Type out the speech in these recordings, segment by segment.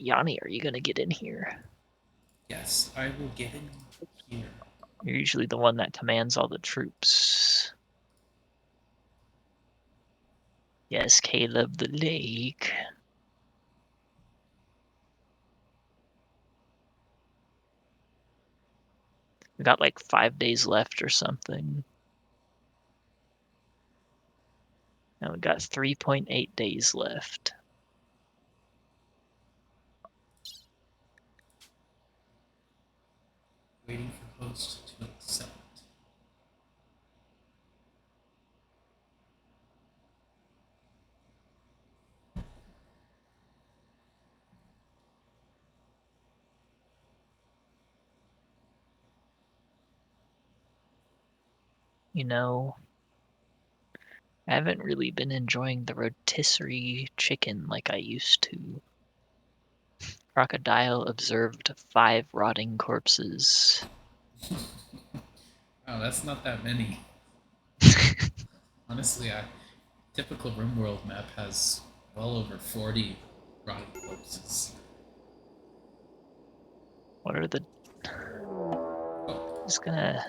Yanni, are you gonna get in here? Yes, I will get in here. You're usually the one that commands all the troops. Yes, Caleb the Lake. We got like 5 days left or something. And we got 3.8 days left. Waiting for host to accept. You know, I haven't really been enjoying the rotisserie chicken like I used to. Crocodile observed 5 rotting corpses. Oh, that's not that many. Honestly, a typical rimworld map has well over 40 rotting corpses. What are the... Oh, Just gonna...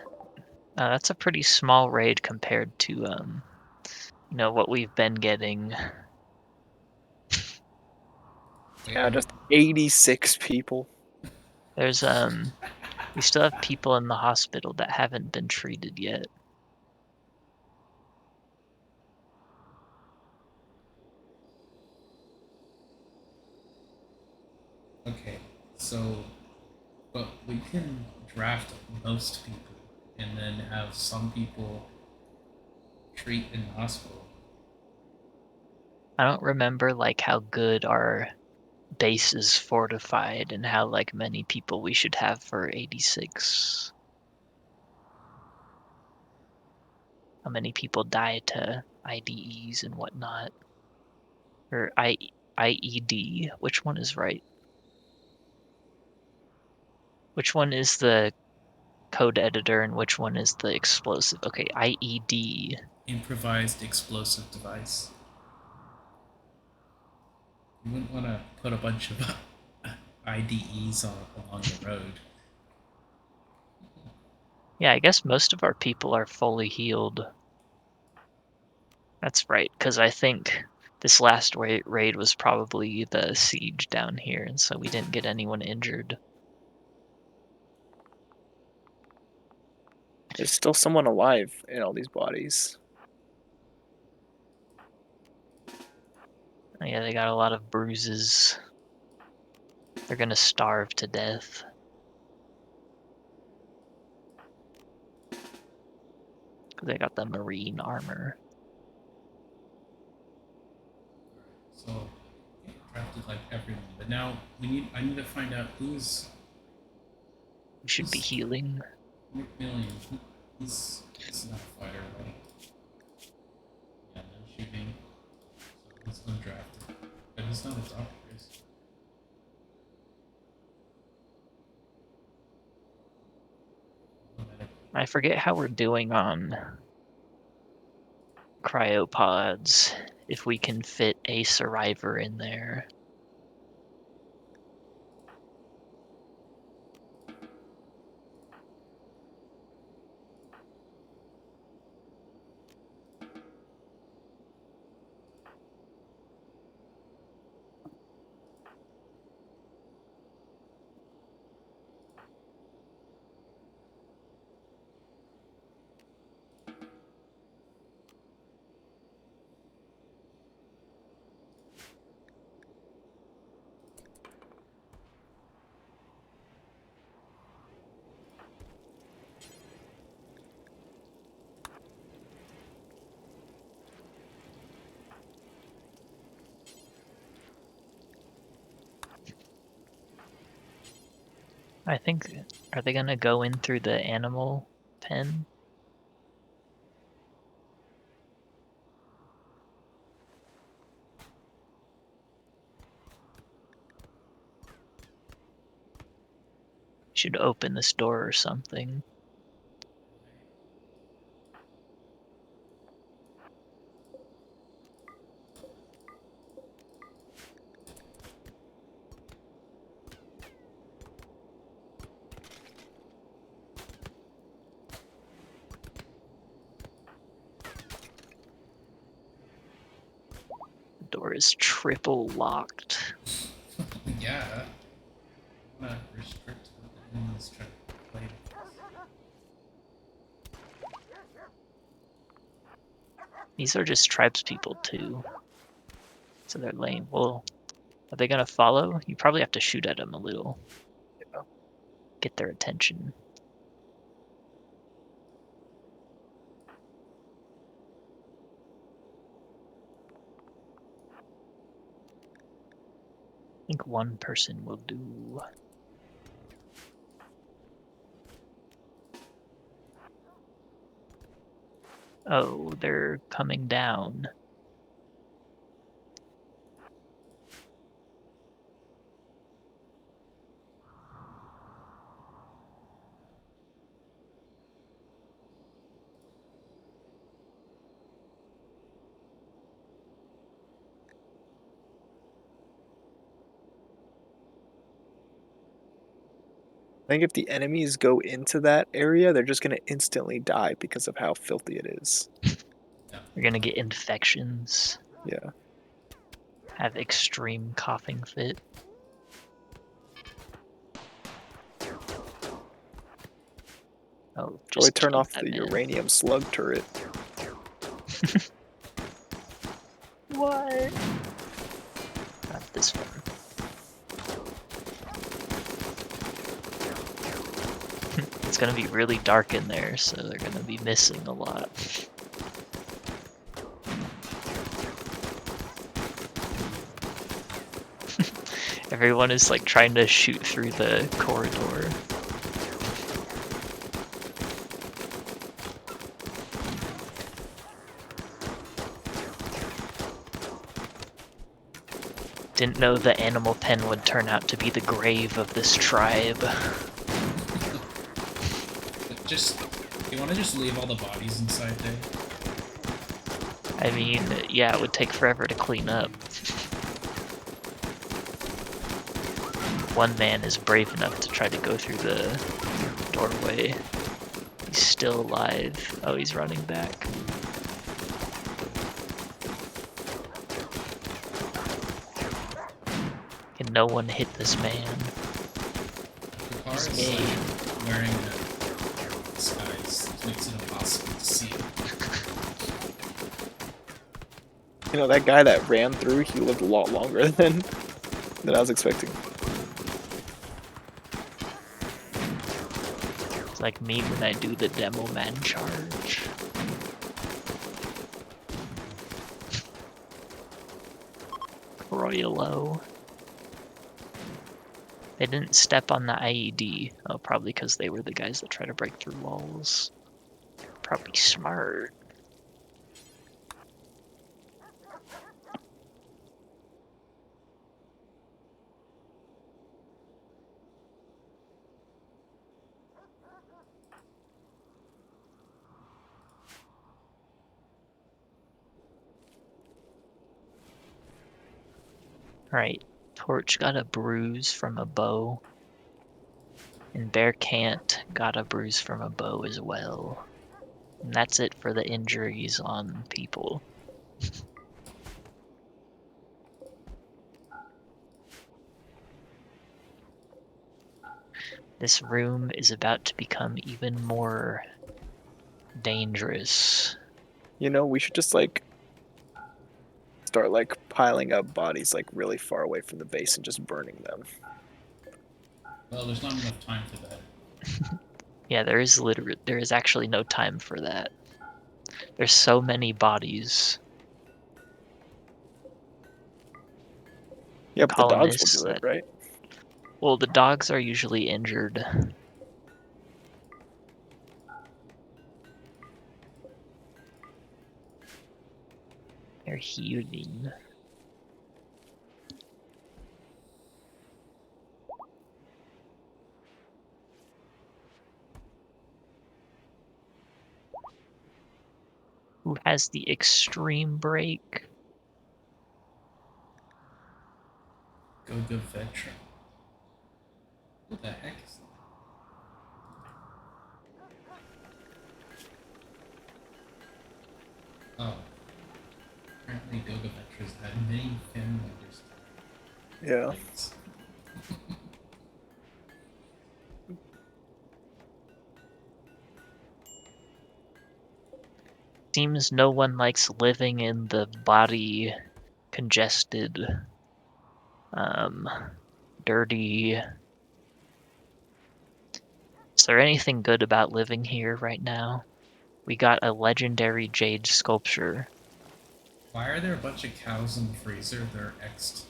that's a pretty small raid compared to, what we've been getting. wait, Yeah, just 86 people. There's, we still have people in the hospital that haven't been treated yet. okay, so, but we can draft most people and then have some people treat in the hospital. I don't remember, like, how good our base is fortified and how, like, many people we should have for 86. How many people die to IDEs and whatnot. Or IED. Which one is right? Which one is the code editor and which one is the explosive? Okay, IED. Improvised explosive device. You wouldn't want to put a bunch of IDEs along the road. Yeah, I guess most of our people are fully healed. That's right, because I think this last raid was probably the siege down here, and so we didn't get anyone injured. There's still someone alive in all these bodies. Oh, yeah, they got a lot of bruises. They're gonna starve to death. Because they got the marine armor. So drafted like everyone, but now I need to find out We should be who's healing. McMillian. He's not a fighter, right? Yeah, no shooting. So he's undrafted, but he's not a doctor, is he? No medical. I forget how we're doing on cryopods. If we can fit a survivor in there. I think, are they gonna go in through the animal pen? Should open this door or something. is triple locked. Yeah. I'm not restrict what the enemies try to play with us. These are just tribes people too. So they're lame. Well, are they gonna follow? You probably have to shoot at them a little. Yeah. Get their attention. I think one person will do. Oh, they're coming down. I think if the enemies go into that area, they're just gonna instantly die because of how filthy it is. You're gonna get infections, Yeah. have extreme coughing fit. Oh, Probably just turn killed off that the man. uranium slug turret. What? Not this one. It's gonna be really dark in there, so they're gonna be missing a lot. Everyone is like trying to shoot through the corridor. Didn't know the animal pen would turn out to be the grave of this tribe. Just, you want to just leave all the bodies inside there? I mean, yeah, it would take forever to clean up. One man is brave enough to try to go through the doorway. He's still alive. Oh, he's running back. Can no one hit this man? The car He's is gay. like wearing a disguise, which makes it impossible to see. You know, that guy that ran through, he lived a lot longer than I was expecting. It's like me when I do the demo man charge. Royalo. They didn't step on the IED. Oh, probably because they were the guys that try to break through walls. Probably smart. Alright, Torch got a bruise from a bow. And Bear Can't got a bruise from a bow as well. And that's it for the injuries on people. This room is about to become even more dangerous. You know, we should just like start like piling up bodies like really far away from the base and just burning them. Well, there's not enough time for that. Yeah, there is actually no time for that. There's so many bodies. Yeah, but the dogs will Colonists do it, that, right? well, the dogs are usually injured. They're healing. Who has the extreme break? Go Vetra. What the heck is that? Oh. Apparently the Gog Adventures that many family members Yeah. died. Seems no one likes living in the body congested, dirty. Is there anything good about living here right now? We got a legendary jade sculpture. Why are there a bunch of cows in the freezer? They're X'd.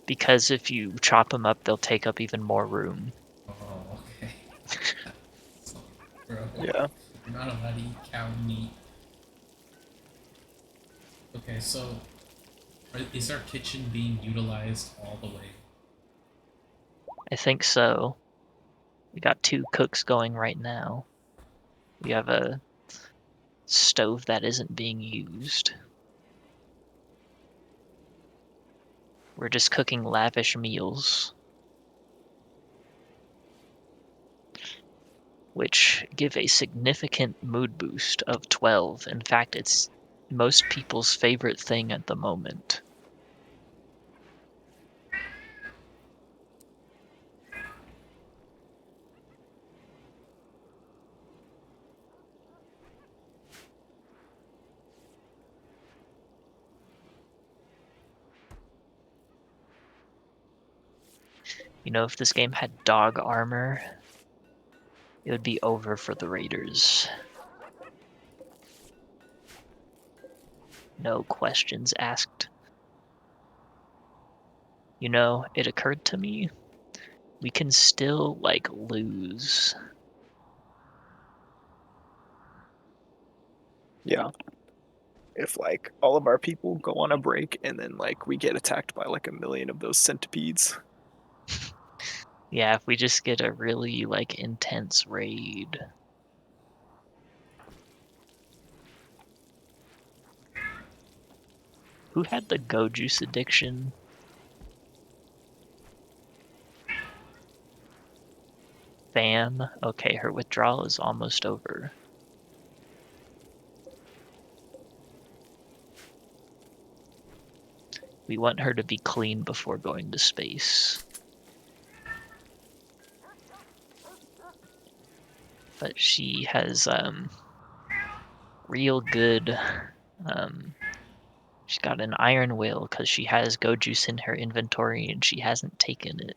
Because if you chop them up, they'll take up even more room. Oh, okay. So, bro, Yeah. you're not allowed to eat cow meat. Okay, so is our kitchen being utilized all the way? I think so. We got 2 cooks going right now. We have a stove that isn't being used. We're just cooking lavish meals, which give a significant mood boost of 12. In fact, it's most people's favorite thing at the moment. You know, if this game had dog armor, it would be over for the Raiders. No questions asked. You know, it occurred to me, we can still, like, lose. Yeah. If like all of our people go on a break and then like we get attacked by like a million of those centipedes. Yeah, if we just get a really, like, intense raid. Who had the go juice addiction? Fan? Okay, her withdrawal is almost over. We want her to be clean before going to space. But she has real good she's got an iron will because she has go juice in her inventory and she hasn't taken it.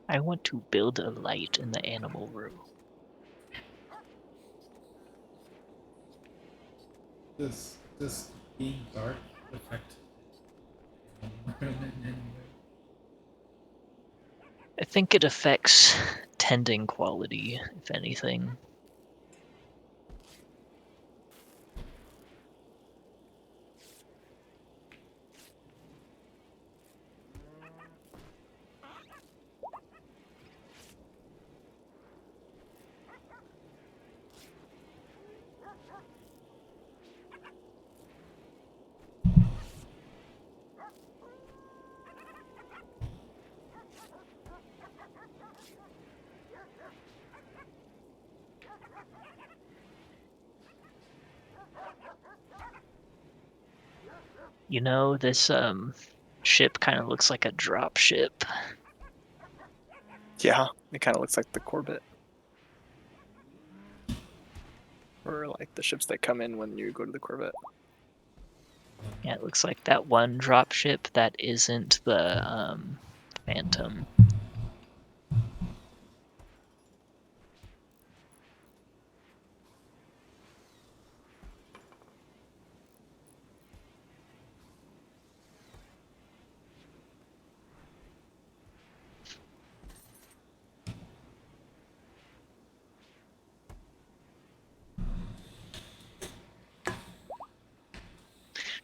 I want to build a light in the animal room. Does being dark affect women in any way? I think it affects tending quality, if anything. You know, this ship kind of looks like a drop ship. Yeah, it kind of looks like the Corvette. Or like the ships that come in when you go to the Corvette. Yeah, it looks like that one drop ship that isn't the Phantom.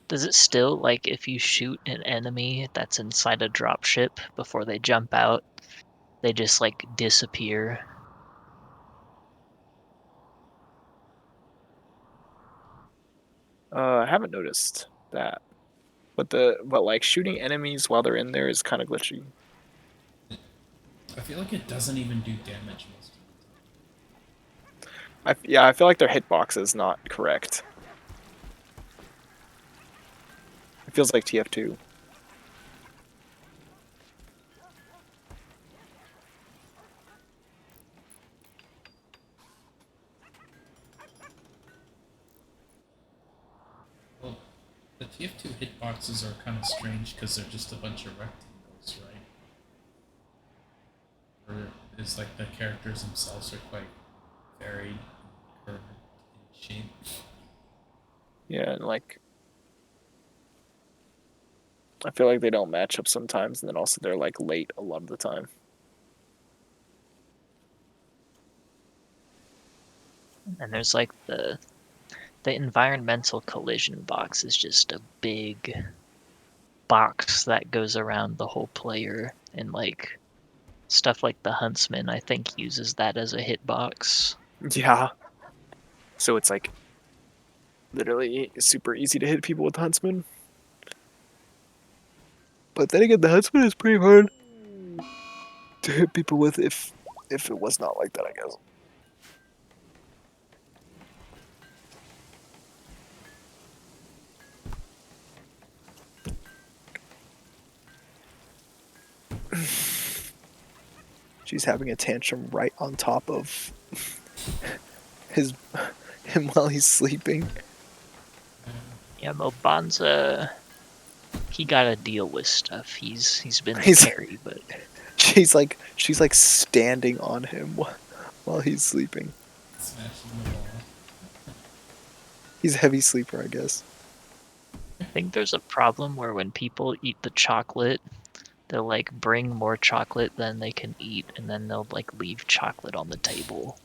Does it still, like, if you shoot an enemy that's inside a dropship before they jump out, they just, like, disappear? I haven't noticed that, but like shooting enemies while they're in there is kind of glitchy. I feel like it doesn't even do damage most of Yeah, I feel like their hitbox is not correct. It feels like TF2. the time. Well, the TF2 hitboxes are kind of strange because they're just a bunch of rectangles, right? Or it's like the characters themselves are quite varied, curved in shape. Yeah, and like I feel like they don't match up sometimes, and then also they're like late a lot of the time. And there's, like, the environmental collision box is just a big box that goes around the whole player, and, like, stuff like the Huntsman, I think, uses that as a hitbox. Yeah, so it's like literally super easy to hit people with Huntsman. But then again, the Huntsman is pretty hard to hit people with if it was not like that, I guess. She's having a tantrum right on top of his him while he's sleeping. Yeah, Mobanza, he gotta deal with stuff. He's been the He's carry, but she's like standing on him while he's sleeping. Smashing the wall. He's a heavy sleeper, I guess. I think there's a problem where when people eat the chocolate, they'll, like, bring more chocolate than they can eat, and then they'll, like, leave chocolate on the table.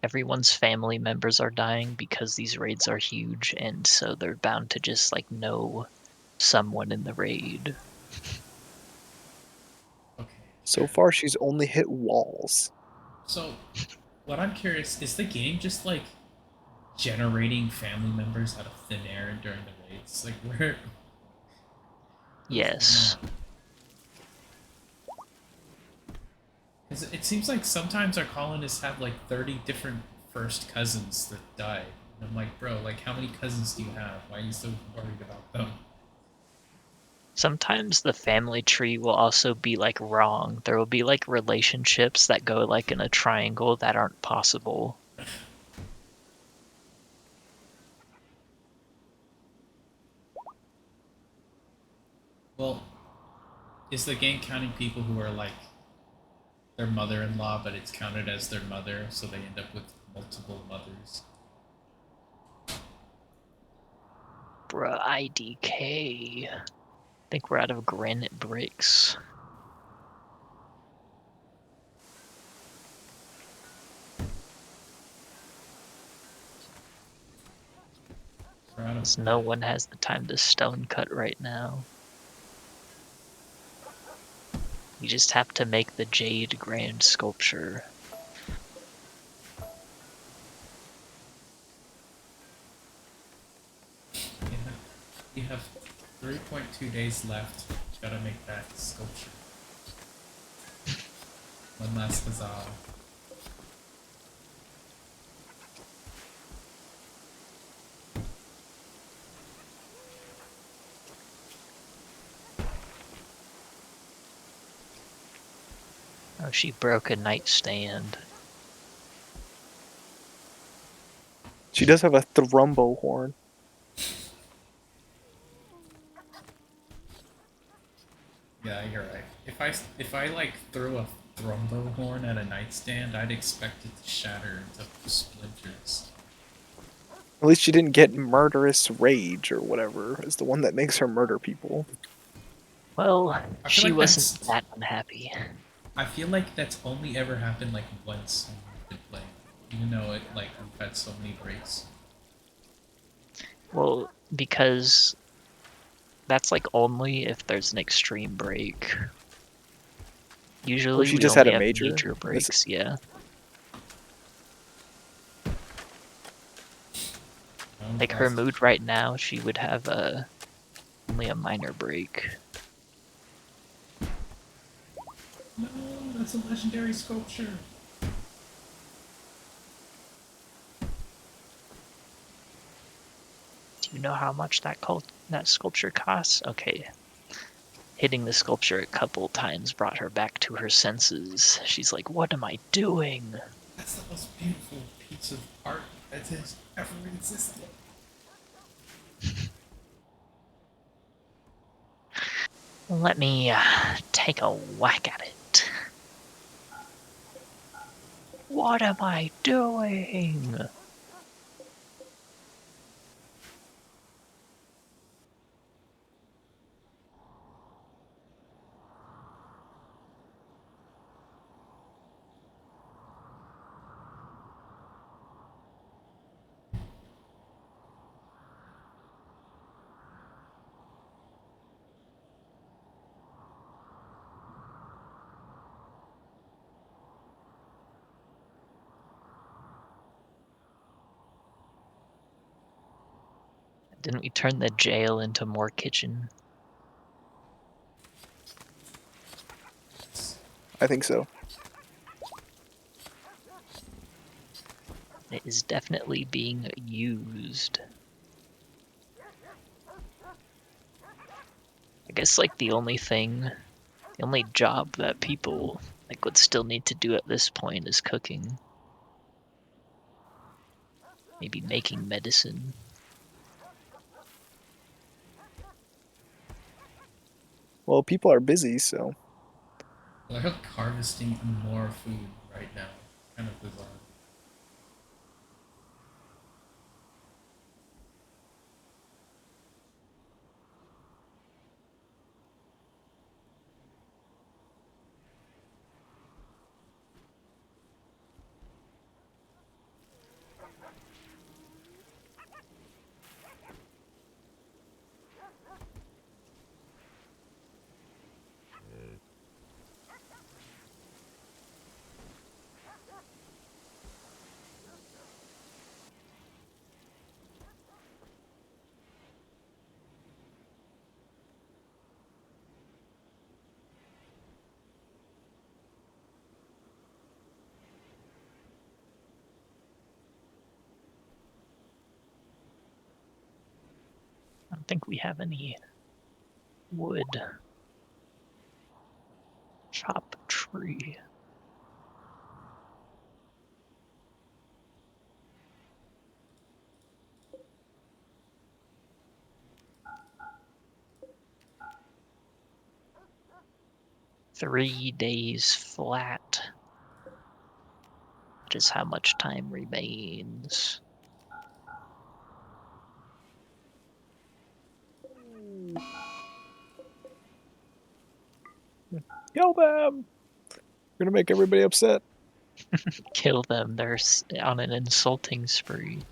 Everyone's family members are dying because these raids are huge, and so they're bound to just, like, know someone in the raid. Okay. So far, she's only hit walls. So, what I'm curious is the game just like generating family members out of thin air during the raids? Like, what is going Yes. on? Because it seems like sometimes our colonists have like 30 different first cousins that died. And I'm like, bro, like, how many cousins do you have? Why are you so worried about them? Sometimes the family tree will also be, like, wrong. There will be, like, relationships that go, like, in a triangle that aren't possible. Well, is the game counting people who are like their mother-in-law, but it's counted as their mother, so they end up with multiple mothers? Bruh, IDK. Think we're out of granite bricks. They're out of 'Cause no wood. one has the time to stone cut right now. You just have to make the jade grand sculpture. Yeah. You have 3.2 days left. You gotta make that sculpture. One last huzzah. Oh, she broke a nightstand. She does have a thrumbo horn. Yeah, you're right. If I like threw a thrumbo horn at a nightstand, I'd expect it to shatter into splinters. At least she didn't get murderous rage or whatever is the one that makes her murder people. Well, I feel she like wasn't that's. that unhappy. I feel like that's only ever happened like once when we've been playing, even though it like we've had so many breaks. Well, because that's like only if there's an extreme break. Oh, Usually she we just had only a have major. major This breaks, yeah. Like her Last. mood right now, she would have only a minor break. No, that's a legendary sculpture. Do you know how much that sculpture costs? Okay. Hitting the sculpture a couple times brought her back to her senses. She's like, "What am I doing?" That's the most beautiful piece of art that has ever existed. Let me take a whack at it. What am I doing? Didn't we turn the jail into more kitchen? I think so. It is definitely being used. I guess like the only job that people like would still need to do at this point is cooking. Maybe making medicine. Well, people are busy, so I like harvesting more food right now. Kind of bizarre. I don't think we have any wood. Chop tree. Three days flat. That is how much time remains. kill them. We're gonna make everybody upset. Kill them. They're on an insulting spree.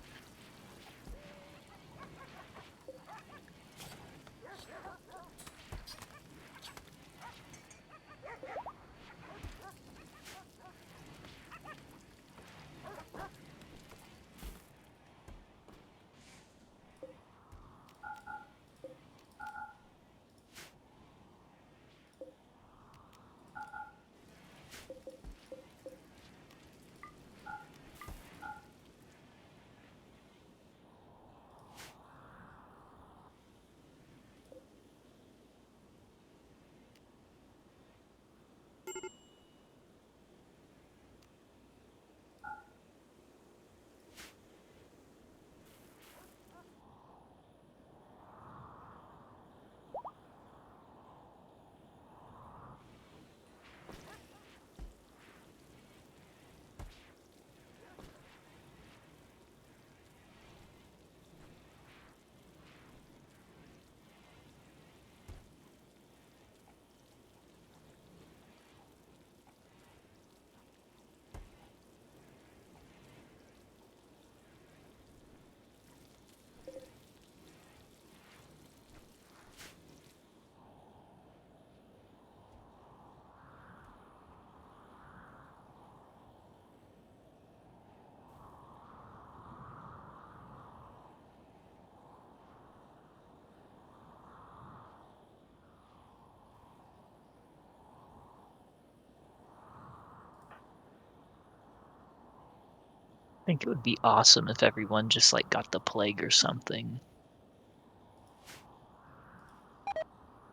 think it would be awesome if everyone just like got the plague or something.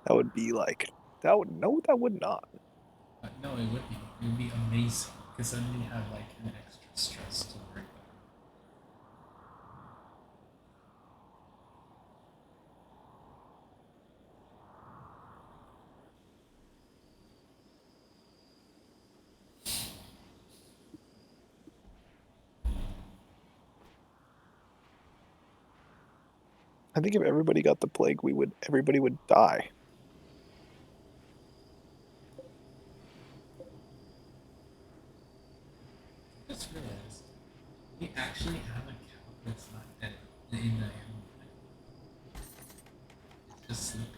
That would be like that would no, that would not. No, it would be. It would be amazing because then we have like an extra stress to worry about. I think if everybody got the plague, everybody would die. I just realized we actually have a cow that's not dead in the animal pen. It's just sleeping.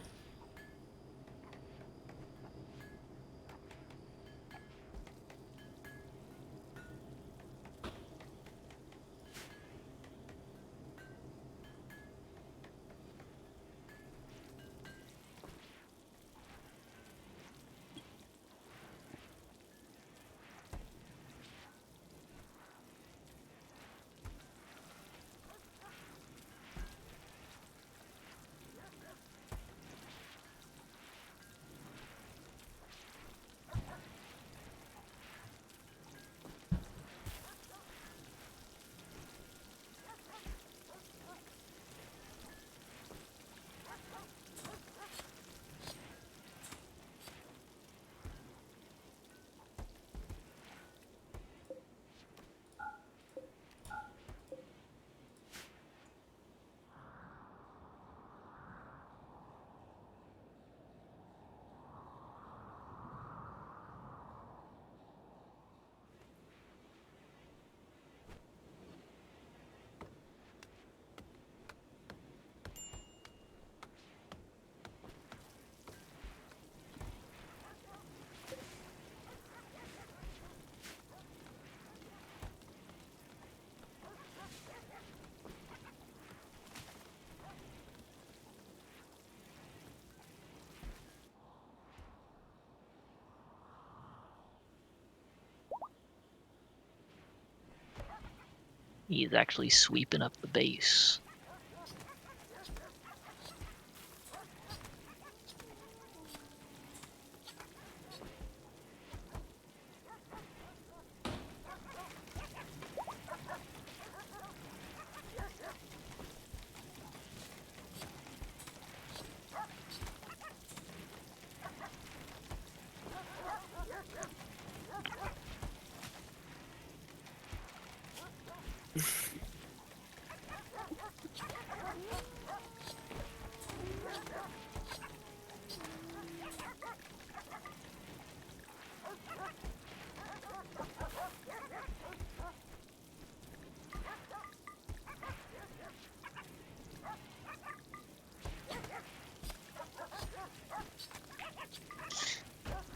He's actually sweeping up the base.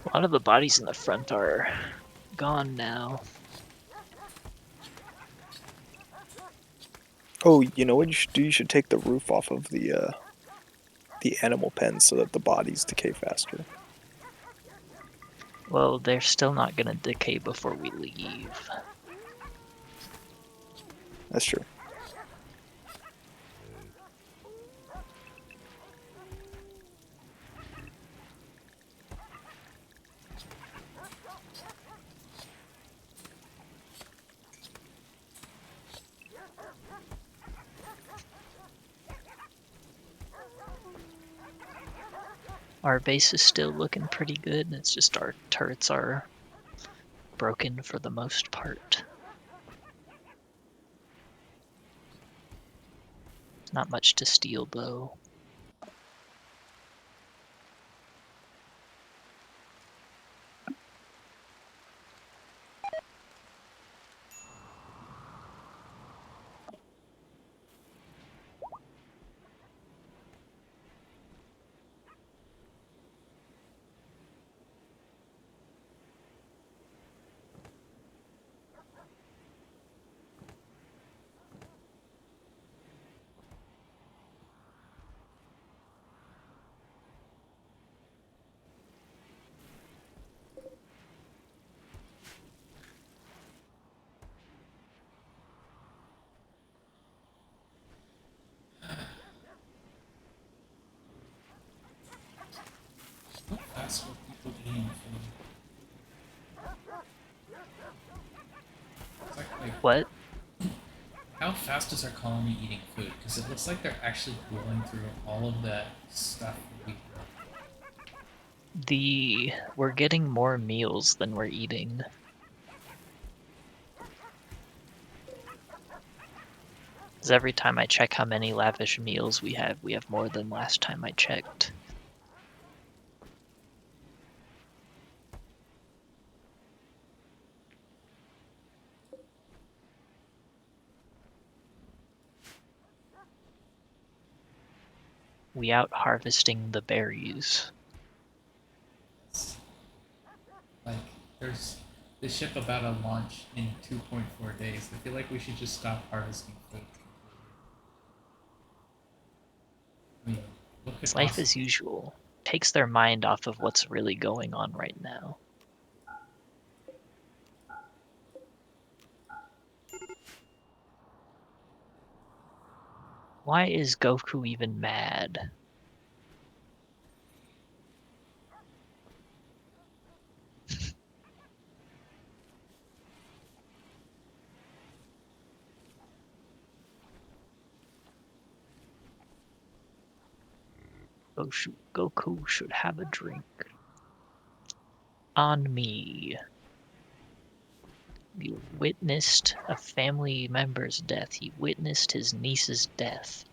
A lot of the bodies in the front are gone now. Oh, you know what you should do? You should take the roof off of the animal pen so that the bodies decay faster. Well, they're still not gonna decay before we leave. That's true. Our base is still looking pretty good. It's just our turrets are broken for the most part. Not much to steal though. What? How fast is our colony eating food? Because it looks like they're actually going through all of that stuff we grow. We're getting more meals than we're eating. Because every time I check how many lavish meals we have more than last time I checked. We out harvesting the berries. It's like there's this ship about to launch in 2.4 days. I feel like we should just stop harvesting food completely. I mean, what could It's life possibly? as usual. Takes their mind off of what's really going on right now. Why is Goku even mad? Goku should have a drink. On me. He witnessed a family member's death. He witnessed his niece's death.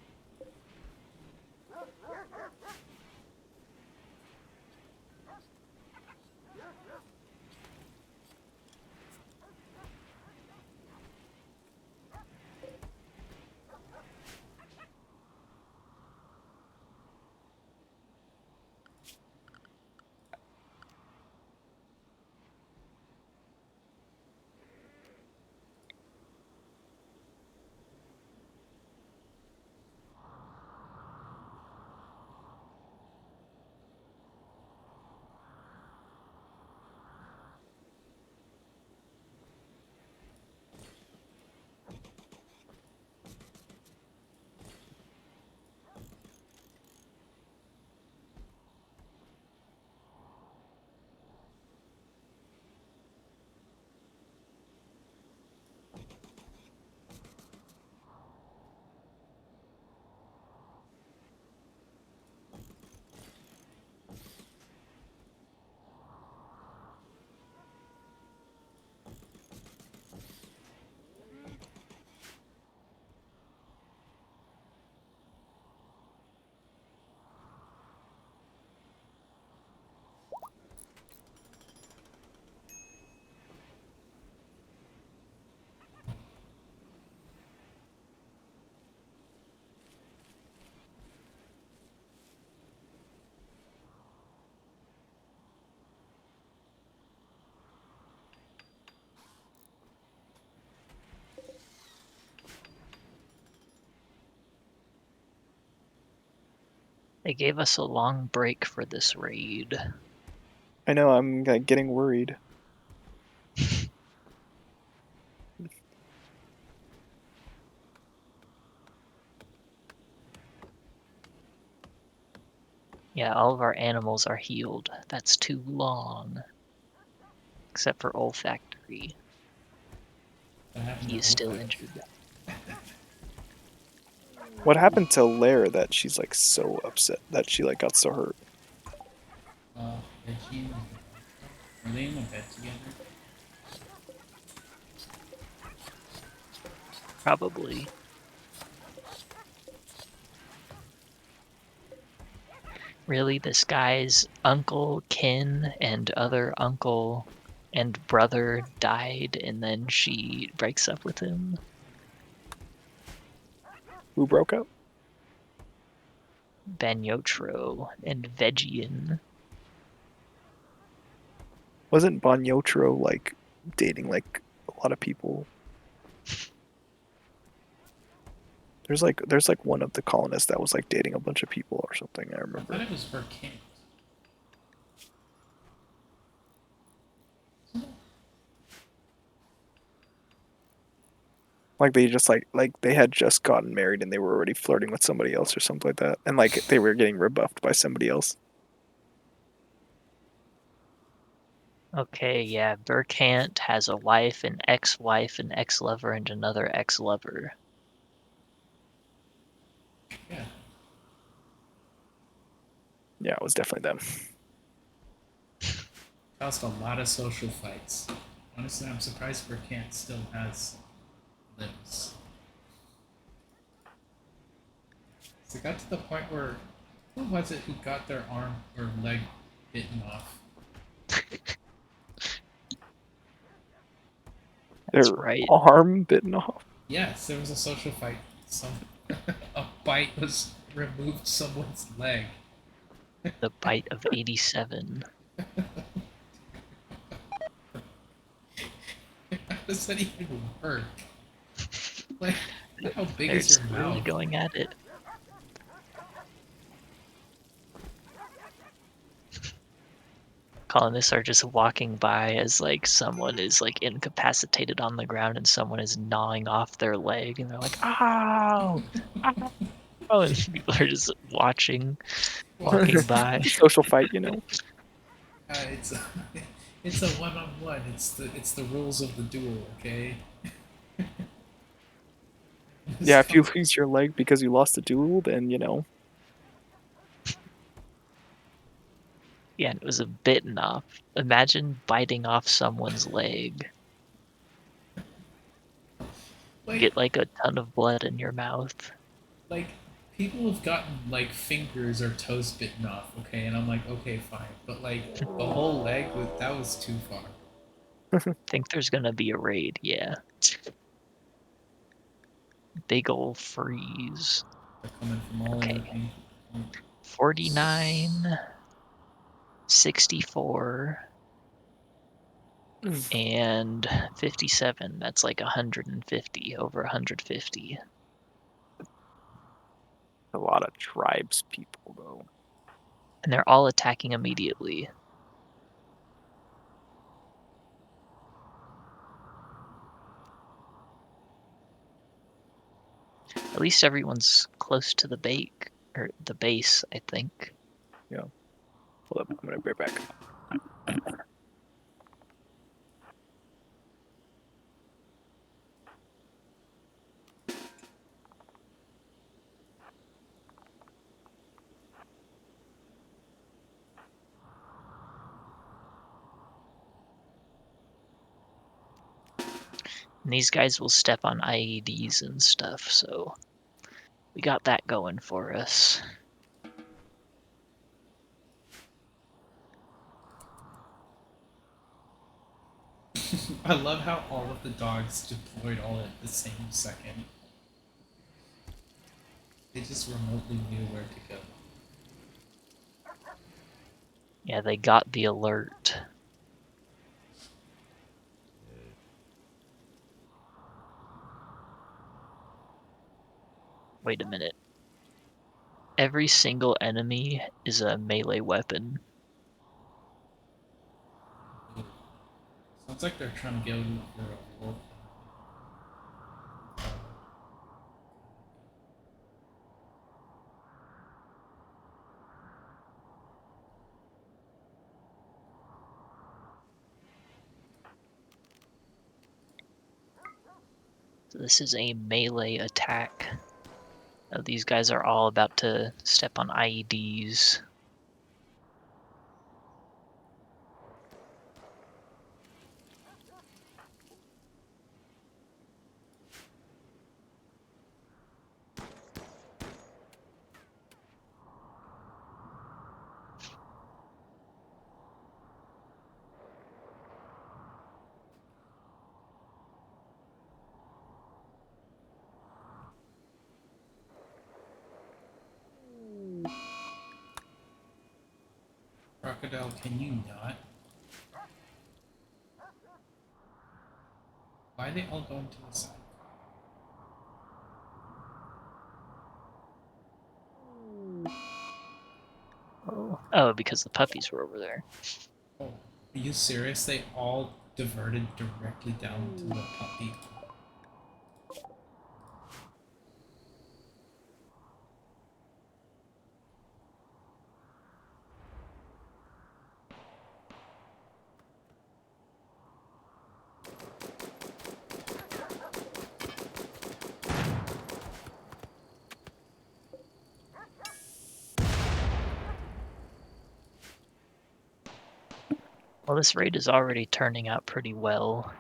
They gave us a long break for this raid. I know, I'm getting worried. Yeah, all of our animals are healed. That's too long. Except for olfactory. What happened He to is still Olfactory? injured. What happened to Lair that she's like so upset that she like got so hurt? Veggie and are they in a bed together? Probably. Really, this guy's uncle, kin, and other uncle and brother died, and then she breaks up with him? Who broke up? Banyotro and Vegian. Wasn't Banyotro like dating like a lot of people? There's like one of the colonists that was like dating a bunch of people or something. I I thought remember. it was for King. Like they just like they had just gotten married and they were already flirting with somebody else or something like that, and like they were getting rebuffed by somebody else. Okay, yeah, Burkant has a wife, an ex-wife, an ex-lover, and another ex-lover. Yeah. Yeah, it was definitely them. Caused a lot of social fights. Honestly, I'm surprised Burkant still has limbs. So it got to the point where who was it who got their arm or leg bitten off? That's Their right. arm bitten off. Yes, there was a social fight. Some a bite was removed someone's leg. The bite of 87. How does that even work? Like, how big They're is your just really mouth? going at it. Colonists are just walking by as like someone is like incapacitated on the ground and someone is gnawing off their leg and they're like, "Ow! Ow!" And people are just watching, Well, walking by. Social fight, you know. it's a, it's a one-on-one. It's the rules of the duel. Okay. Yeah, if you Stop. lose your leg because you lost a duel, then you know. Yeah, and it was a bitten off. Imagine biting off someone's leg. Like, Get like a ton of blood in your mouth. like people have gotten like fingers or toes bitten off. Okay, and I'm like, okay, fine, but like the whole leg that was too far. Think there's gonna be a raid, yeah. Big ol' freeze. They're coming from all over Okay. me. 49, 64, and 57. That's like 150, over 150. A lot of tribes people though. And they're all attacking immediately. At least everyone's close to the bake or the base, I think. Yeah. Hold up, I'm gonna be right back. And these guys will step on IEDs and stuff, so we got that going for us. I love how all of the dogs deployed all at the same second. They just remotely knew where to go. Yeah, they got the alert. Wait a minute. Every single enemy is a melee weapon. Sounds like they're trying to go for a wolf. So this is a melee attack. These guys are all about to step on IEDs. Crocodile, can you not? Why are they all going to the side? Oh, because the puppies were over there. Oh, are you serious? They all diverted directly down to the puppy. Well, this raid is already turning out pretty well.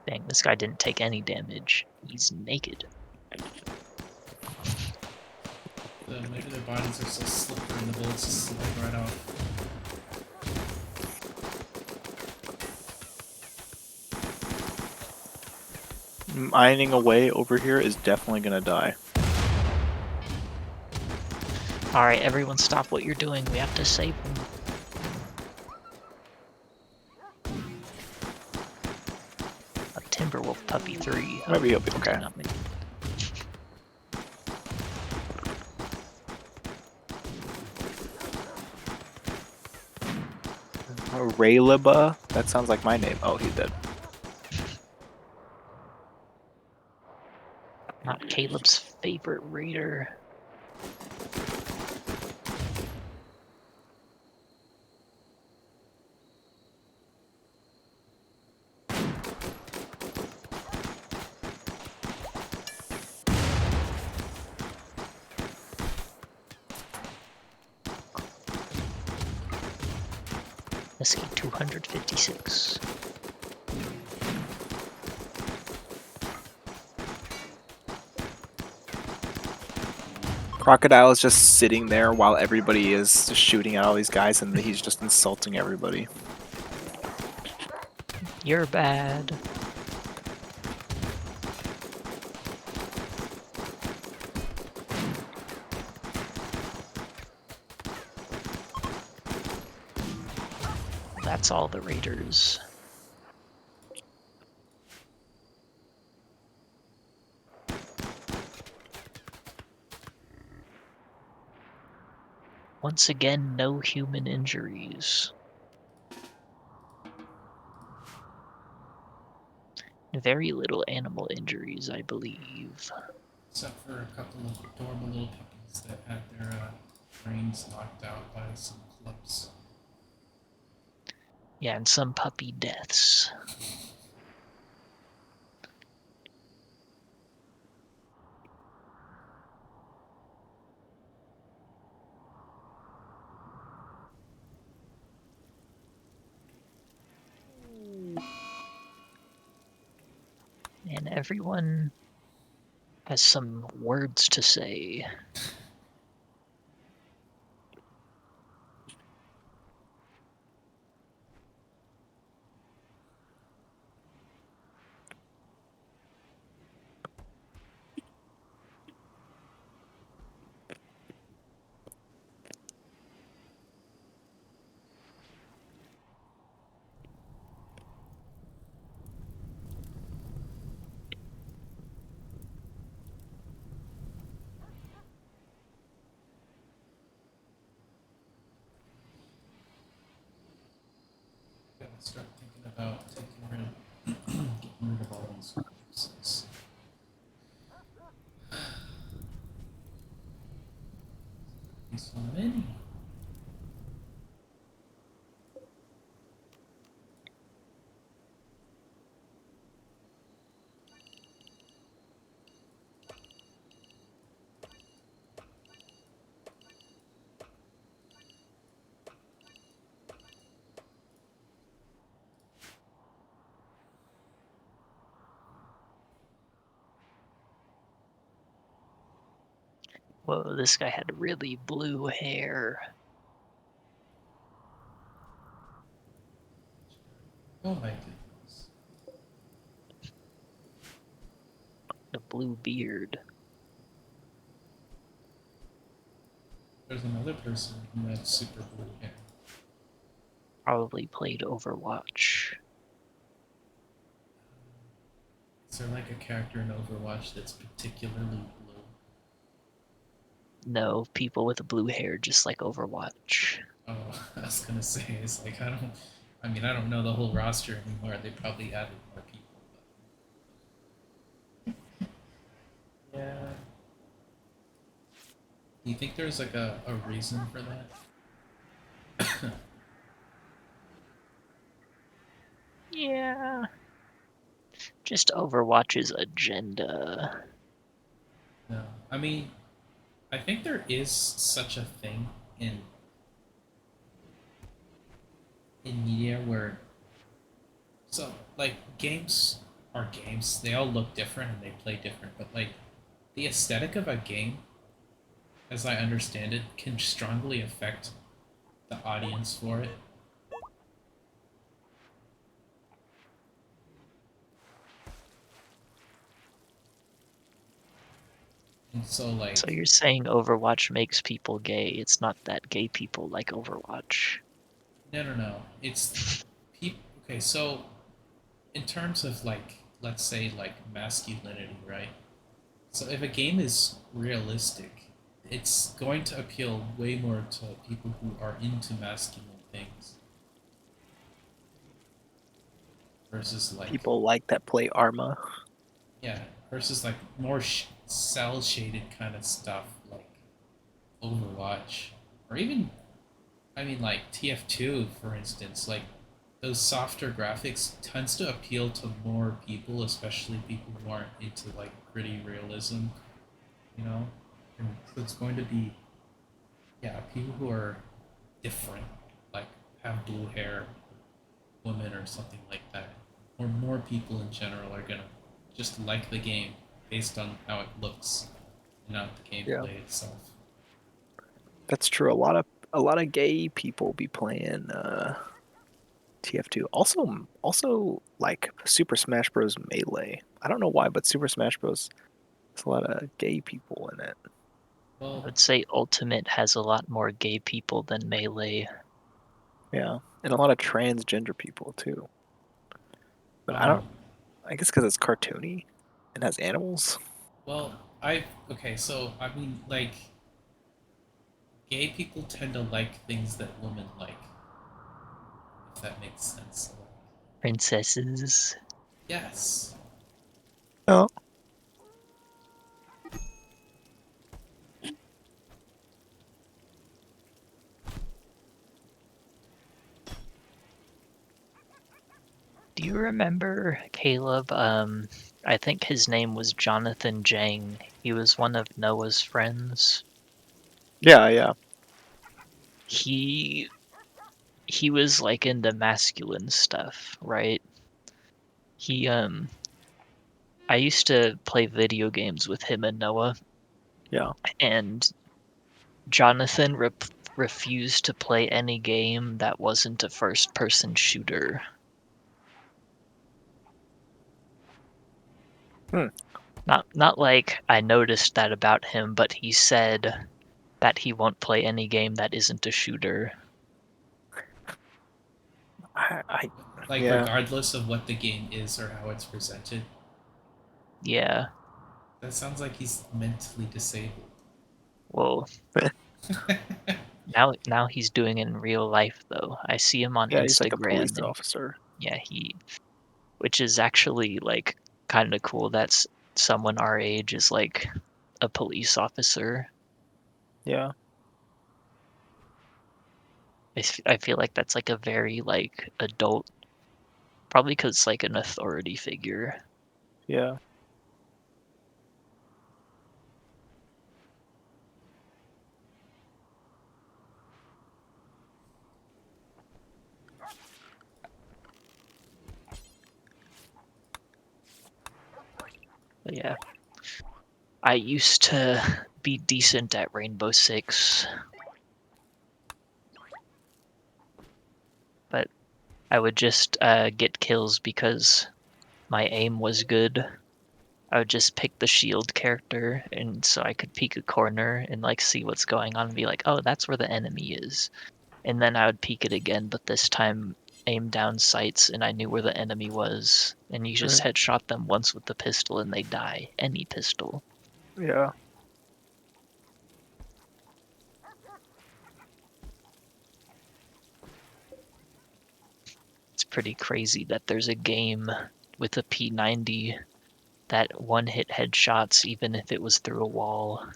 Dang, this guy didn't take any damage. He's naked. Maybe their bodies are so slippery and the bullets just slide right off. Mining away over here is definitely gonna die. Alright, everyone stop what you're doing. We have to save him. A Timberwolf Puppy 3. Maybe he'll be did okay. not make it. Rayliba? That sounds like my name. Oh, he's dead. Not Caleb's favorite raider. SK 256. Crocodile is just sitting there while everybody is just shooting at all these guys, and he's just insulting everybody. You're bad. That's all the raiders. Once again, no human injuries. Very little animal injuries, I believe. Except for a couple of adorable little puppies that had their brains knocked out by some clubs. Yeah, and some puppy deaths. And everyone has some words to say. Gotta start thinking about getting rid of all these corpses. There's so many. Whoa, this guy had really blue hair. Oh my goodness. The blue beard. There's another person who had super blue hair. Probably played Overwatch. Is there like a character in Overwatch that's particularly blue? No, people with blue hair just like Overwatch. Oh, I was gonna say, it's like I don't know the whole roster anymore. They probably added more people. But... Yeah. Do you think there's like a reason for that? Yeah, just Overwatch's agenda. No. I mean, I think there is such a thing in media where so like games are games. They all look different and they play different, but like the aesthetic of a game, as I understand it, can strongly affect the audience for it. And so So like you're saying Overwatch makes people gay? It's not that gay people like Overwatch. no. It's people okay, so in terms of like let's say like masculinity, right? So if a game is realistic, it's going to appeal way more to people who are into masculine things versus like People like that play Arma. yeah, versus like more cell shaded kind of stuff like Overwatch or even I mean like TF2 for instance, like those softer graphics tends to appeal to more people, especially people who aren't into like gritty realism, you know? And so it's going to be yeah, people who are different, like have blue hair, women or something like that, or more people in general are gonna just like the game based on how it looks and not the Yeah, gameplay itself. that's true. A lot of gay people be playing TF2. Also like Super Smash Bros. Melee. I don't know why, but Super Smash Bros. There's a lot of gay people in it. I Well, would say Ultimate has a lot more gay people than Melee. Yeah, and a lot of transgender people too. But I don't. um, I guess because it's cartoony and has animals. well, I okay. So I mean, like, gay people tend to like things that women like, if that makes sense. Princesses. Yes. Oh, Do you remember Caleb? I think his name was Jonathan Jang. He was one of Noah's friends. yeah, yeah, He he was like into masculine stuff, right? He I used to play video games with him and Noah, yeah. and Jonathan refused to play any game that wasn't a first-person shooter. Hmm. Not like I noticed that about him, but he said that he won't play any game that isn't a shooter. I Like, yeah, regardless of what the game is or how it's presented, Yeah. that sounds like he's mentally disabled. Well, now he's doing it in real life though. I see him on yeah. He's like a Instagram police and officer. yeah, which is actually like kind of cool. That's someone our age is like a police officer. Yeah, I feel like that's like a very like adult, probably because like an authority figure. yeah, But yeah, I used to be decent at Rainbow Six, but I would just get kills because my aim was good. I would just pick the shield character, and so I could peek a corner and like see what's going on and be like, oh, that's where the enemy is. And then I would peek it again, but this time aim down sights, and I knew where the enemy was. And you just right. headshot them once with the pistol, and they die. Any pistol. Yeah, It's pretty crazy that there's a game with a P90 that one hit headshots even if it was through a wall.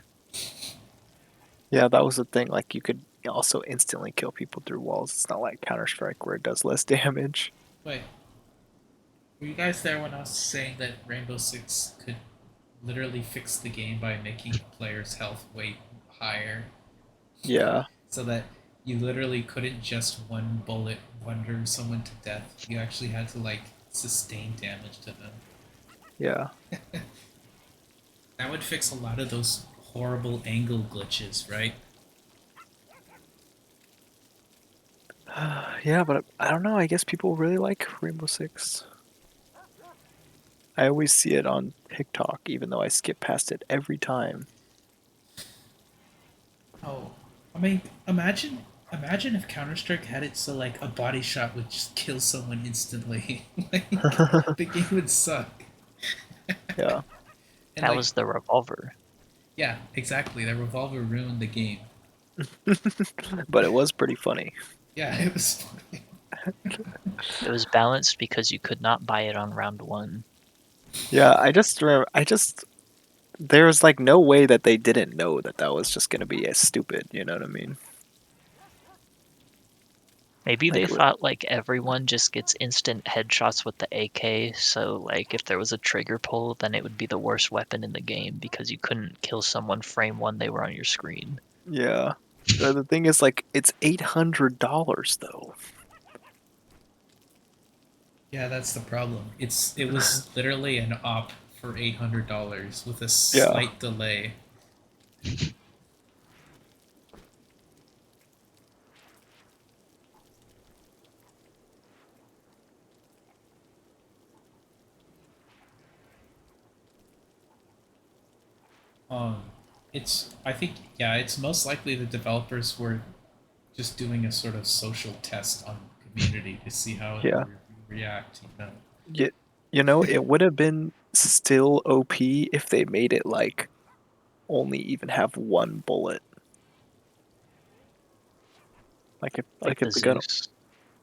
Yeah, that was the thing. Like you could also instantly kill people through walls. It's not like Counter Strike where it does less damage. Wait, were you guys there when I was saying that Rainbow Six could literally fix the game by making players' health way higher, Yeah, so that you literally couldn't just one bullet wonder someone to death. You actually had to like sustain damage to them. yeah, That would fix a lot of those horrible angle glitches, right? yeah. But I don't know. I guess people really like Rainbow Six. I always see it on TikTok, even though I skip past it every time. Oh, I mean, imagine if Counter Strike had it so like a body shot would just kill someone instantly. Like the game would suck. Yeah, And That like, was the revolver. yeah, exactly. That revolver ruined the game. but it was pretty funny. Yeah, it was funny. It was balanced because you could not buy it on round one. Yeah, I just remember. There was like no way that they didn't know that that was just gonna be as stupid. You know what I mean? Maybe Like they it was. thought like everyone just gets instant headshots with the AK, so like if there was a trigger pull, then it would be the worst weapon in the game because you couldn't kill someone frame one they were on your screen. Yeah. The thing is, like, it's $800 though. Yeah, that's the problem. It was literally an op for $800 with a Yeah. slight delay. Um, it's I think yeah, it's most likely the developers were just doing a sort of social test on the community to see how it Yeah. would react. You know. Yet, it would have been still OP if they made it like only even have one bullet. Like Like if the the gun, Zeus.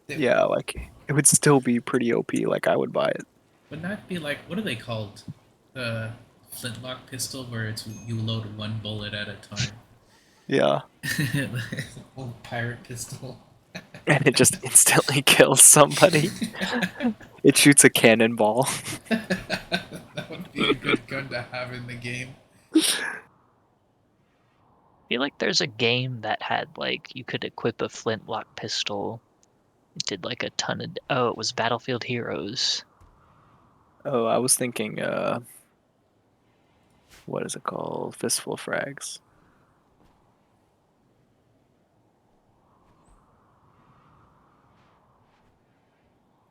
It, yeah, like it would still be pretty OP. Like I would buy it. Wouldn't that be like what are they called? The flintlock pistol, where it's you load one bullet at a time. Yeah. Old pirate pistol. And it just instantly kills somebody. It shoots a cannonball. That would be a good gun to have in the game. I feel like there's a game that had like you could equip a flintlock pistol. It did like a ton of it was Battlefield Heroes. Oh, I was thinking, what is it called? Fistful of Frags.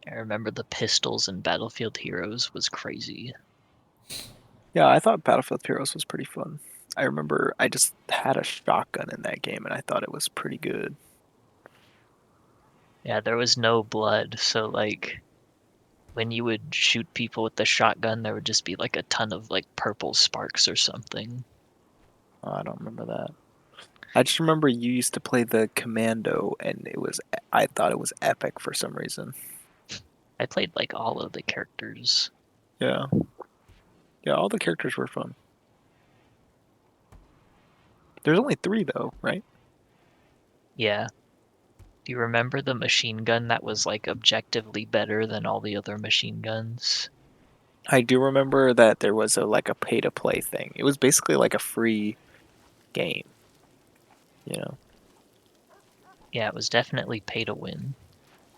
I remember the pistols in Battlefield Heroes was crazy. Yeah, I thought Battlefield Heroes was pretty fun. I remember I just had a shotgun in that game and I thought it was pretty good. Yeah, there was no blood, so like when you would shoot people with the shotgun, there would just be like a ton of like purple sparks or something. Oh, I don't remember that. I just remember you used to play the Commando and I thought it was epic for some reason. I played like all of the characters. Yeah. Yeah, all the characters were fun. There's only 3 though, right? Yeah. Do you remember the machine gun that was like objectively better than all the other machine guns? I do remember that there was a like a pay to play thing. It was basically like a free game, you know. Yeah, it was definitely pay to win.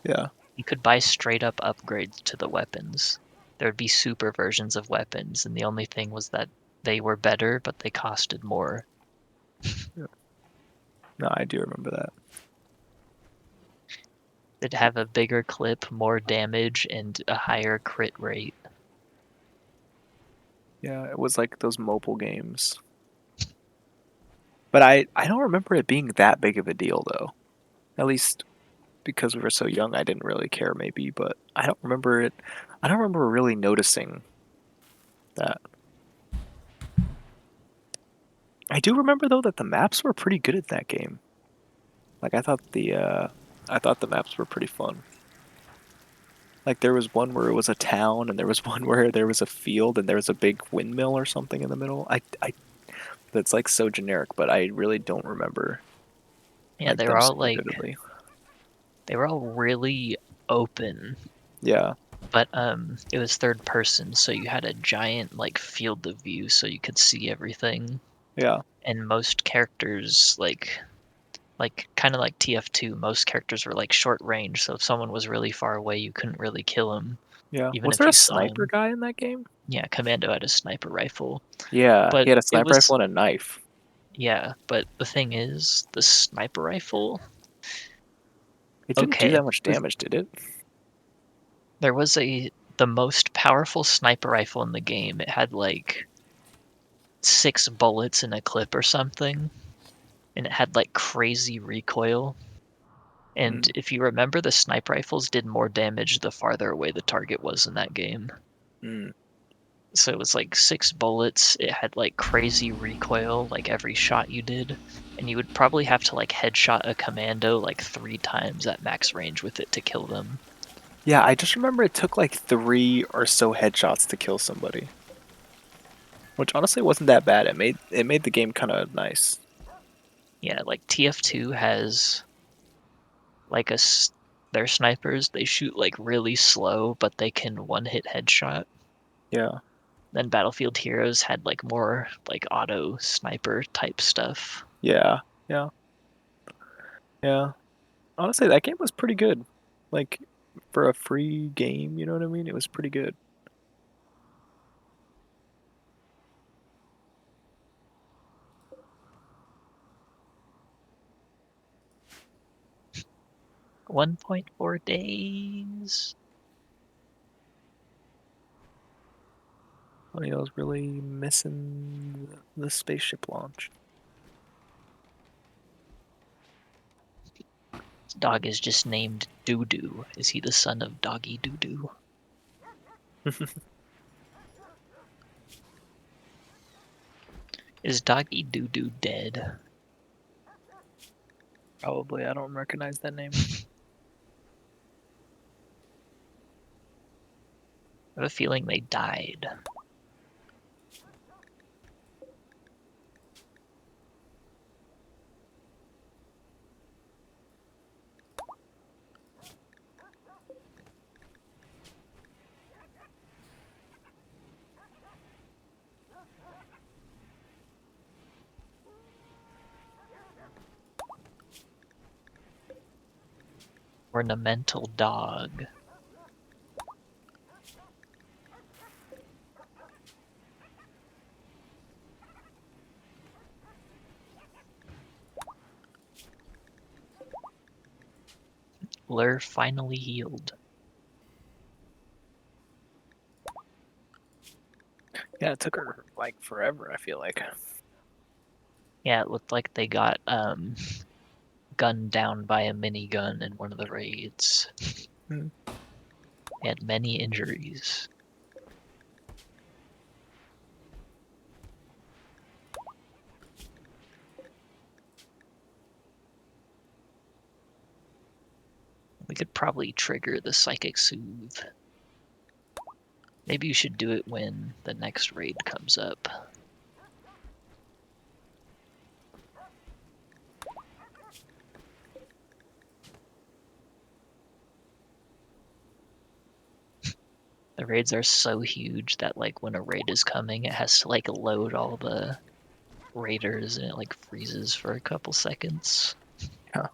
Yeah. You could buy straight up upgrades to the weapons. There would be super versions of weapons, and the only thing was that they were better, but they costed more. Yeah. No, I do remember that. They'd have a bigger clip, more damage, and a higher crit rate. Yeah, it was like those mobile games. But I don't remember it being that big of a deal though. At least because we were so young, I didn't really care maybe, but I don't remember really noticing that. I do remember though that the maps were pretty good at that game. Like I thought the maps were pretty fun. Like there was one where it was a town and there was one where there was a field and there was a big windmill or something in the middle. that's like so generic, but I really don't remember Yeah, like they were them all super like vividly. they were all really open, Yeah, but it was third person, so you had a giant like field of view so you could see everything. yeah, And most characters like kind of like TF2, most characters were like short range, so if someone was really far away, you couldn't really kill him, yeah. even Was if there a you saw sniper him. guy in that game? Yeah, Commando had a sniper rifle, Yeah, but he had a it sniper was rifle and a knife. yeah, but the thing is, the sniper rifle, It didn't do okay, that much damage, did it? there was the most powerful sniper rifle in the game. It had like 6 bullets in a clip or something, and it had like crazy recoil. And Mm, if you remember, the sniper rifles did more damage the farther away the target was in that game. mm. So it was like 6 bullets. It had like crazy recoil, like every shot you did. And you would probably have to like headshot a commando like 3 times at max range with it to kill them. Yeah, I just remember it took like 3 or so headshots to kill somebody, which honestly wasn't that bad. It made the game kind of nice. Yeah, like TF2 has like their snipers, they shoot like really slow, but they can one hit headshot. Yeah, Then Battlefield Heroes had like more like auto sniper type stuff. yeah, yeah, yeah. Honestly, that game was pretty good. Like for a free game, you know what I mean? It was pretty good. 1.4 days. I was really missing the spaceship launch. His dog is just named Doo Doo. Is he the son of Doggy Doo Doo? Is Doggy Doo Doo dead? Probably, I don't recognize that name. I have a feeling they died. Ornamental dog. Lure finally healed. Yeah, it took her like forever, I feel like. Yeah, it looked like they got gunned down by a minigun in one of the raids. Hmm. They had many injuries. We could probably trigger the Psychic Soothe. Maybe you should do it when the next raid comes up. The raids are so huge that like when a raid is coming, it has to like load all the raiders and it like freezes for a couple seconds. Yeah.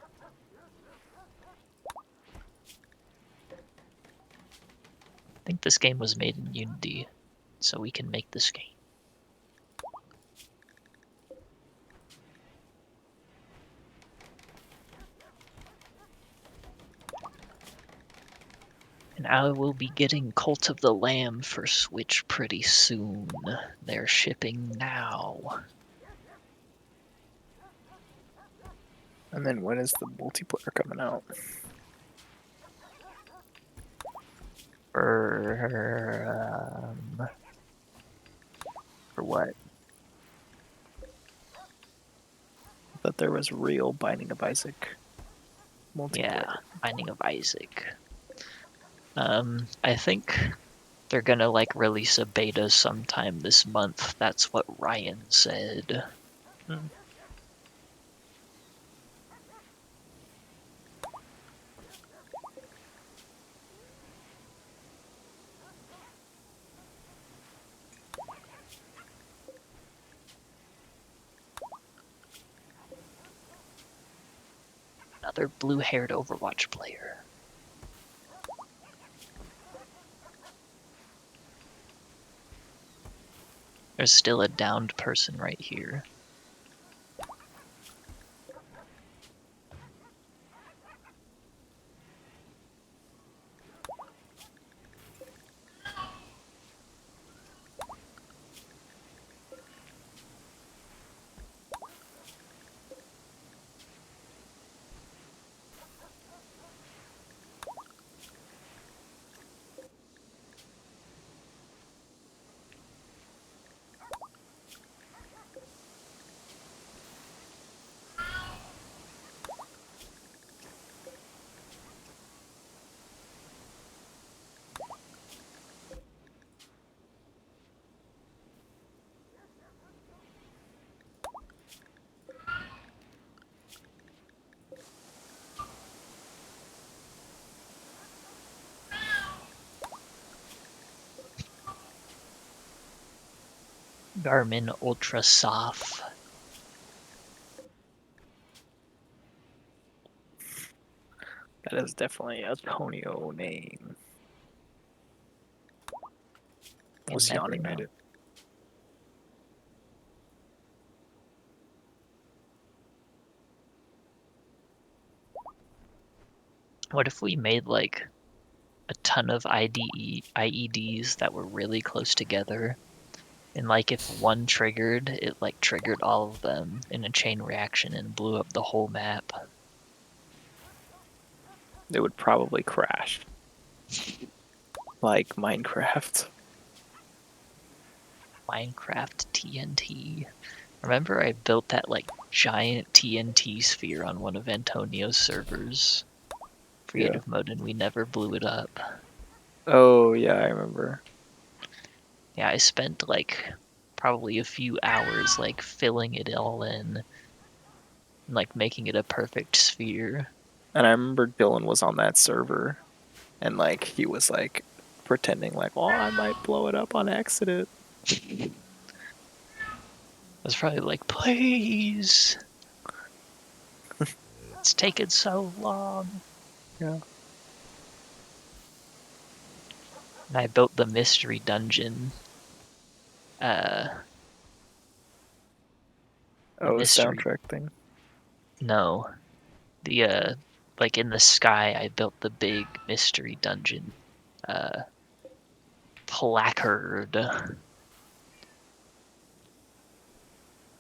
I think this game was made in Unity, so we can make this game. And I will be getting Cult of the Lamb for Switch pretty soon. They're shipping now. And then when is the multiplayer coming out? For for what? That there was real Binding of Isaac Yeah, multiplayer. Binding of Isaac. I think they're gonna like release a beta sometime this month. That's what Ryan said. Mm. Another blue-haired Overwatch player. There's still a downed person right here. Garmin Ultra Soft. That is definitely a Tonio name. You'll Was he never know. animated? What if we made like a ton of IEDs that were really close together? And like if one triggered, it like triggered all of them in a chain reaction and blew up the whole map. They would probably crash. Like Minecraft. Minecraft TNT. Remember I built that like giant TNT sphere on one of Antonio's servers? Yeah. Creative mode, and we never blew it up. Oh yeah, I remember. Yeah, I spent like probably a few hours like filling it all in and like making it a perfect sphere. And I remember Dylan was on that server, and like he was like pretending like, "Oh, I might blow it up on accident." I was probably like, please, it's taken so long. Yeah. And I built the mystery dungeon. Uh, the Oh, the mystery. soundtrack thing. No, the like in the sky, I built the big mystery dungeon. Uh, placard.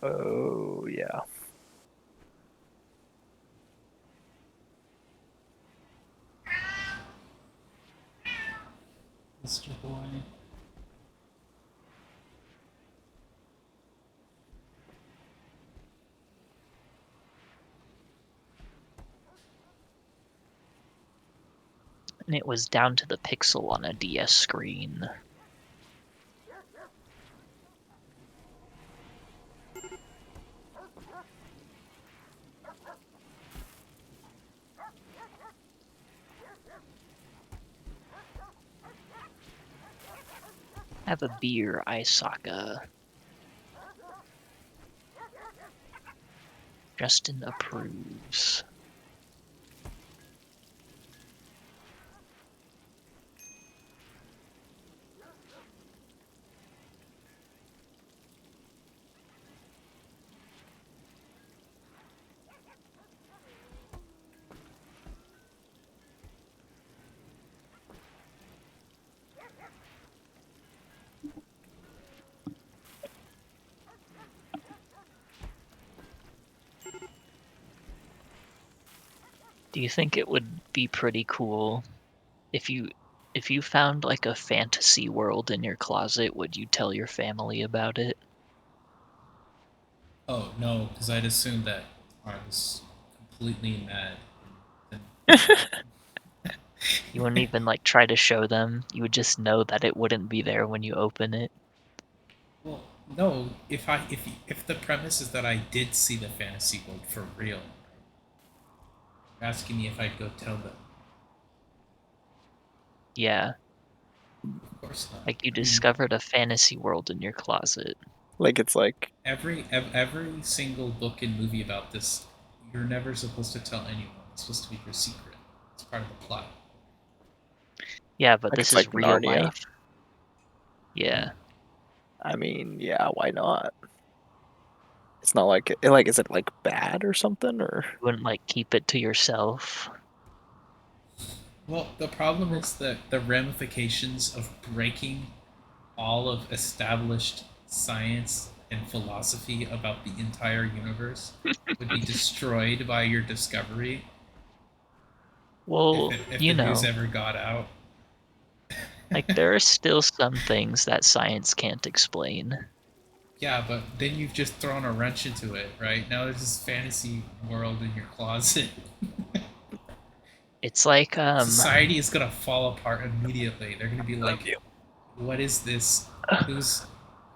Oh yeah. Mr. Boy. And it was down to the pixel on a DS screen. Have a beer, Isaka. Justin approves. Do you think it would be pretty cool if you found like a fantasy world in your closet, would you tell your family about it? Oh no, because I'd assume that I was completely mad. And You wouldn't even like try to show them. You would just know that it wouldn't be there when you open it. well, No, if the premise is that I did see the fantasy world for real, you're asking me if I'd go tell them. Yeah, Of course not. like you I mean, discovered a fantasy world in your closet. Like it's like every single book and movie about this, you're never supposed to tell anyone. It's supposed to be your secret. It's part of the plot. Yeah, but like this it's is like real Narnia. life. Yeah. Yeah, I mean, yeah, why not? It's not like is it like bad or something or you wouldn't like keep it to yourself. Well, the problem is that the ramifications of breaking all of established science and philosophy about the entire universe would be destroyed by your discovery Well, if you the news know, ever got out. like there are still some things that science can't explain. Yeah, but then you've just thrown a wrench into it, right? Now there's this fantasy world in your closet. It's like Society is gonna fall apart immediately. They're gonna be love like, you. "What is this? Who's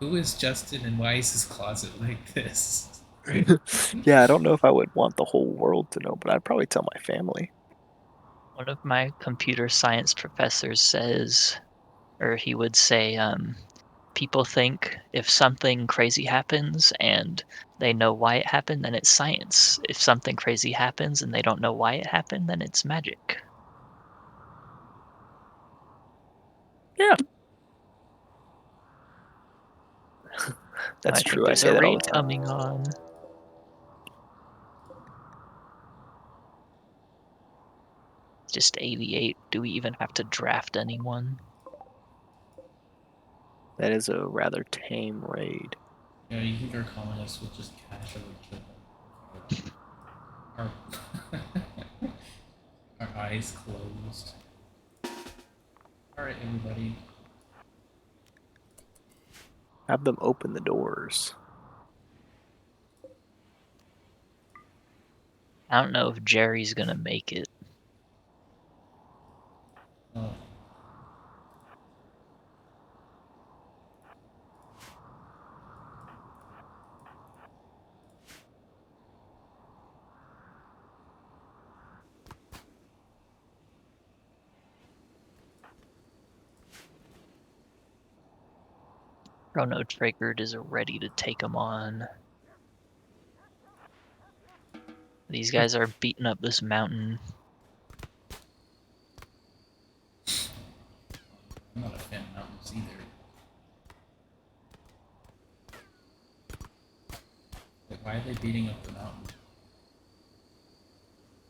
who is Justin, and why is his closet like this?" Yeah, I don't know if I would want the whole world to know, but I'd probably tell my family. one of my computer science professors says, or he would say, people think if something crazy happens and they know why it happened, then it's science. If something crazy happens and they don't know why it happened, then it's magic. Yeah, that's I think true. I there's say a that all raid the time. coming on. Just 88. Do we even have to draft anyone? That is a rather tame raid. Yeah, you think our colonists will just casually kill them with our eyes closed? All right, everybody. Have them open the doors. I don't know if Jerry's gonna make it. Oh, Chrono Triggered is ready to take him on. These guys are beating up this mountain. I'm not a fan of mountains either. Like, why are they beating up the mountain?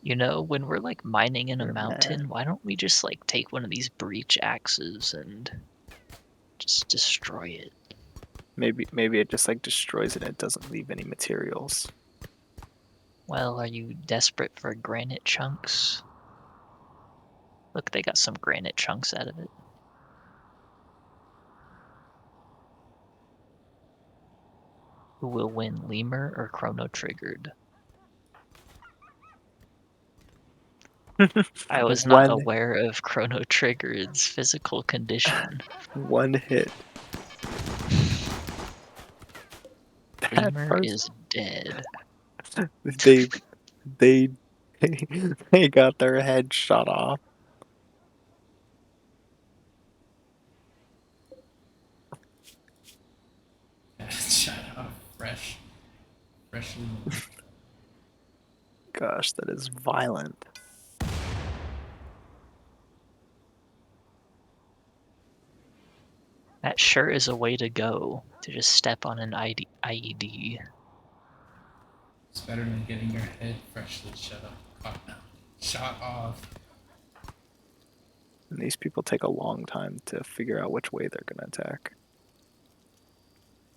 You know, when we're like mining in a They're mad. mountain, why don't we just like take one of these breach axes and just destroy it? Maybe it just like destroys it and it doesn't leave any materials. Well, are you desperate for granite chunks? Look, they got some granite chunks out of it. Who will win, Lemur or Chrono Triggered? I was not one aware of Chrono Triggered's physical condition. one hit. That Lemur person is dead. they they they got their head shot off. Shut up, freshly made. Gosh, that is violent. That sure is a way to go, to just step on an IED. It's better than getting your head freshly shot off. And these people take a long time to figure out which way they're gonna attack.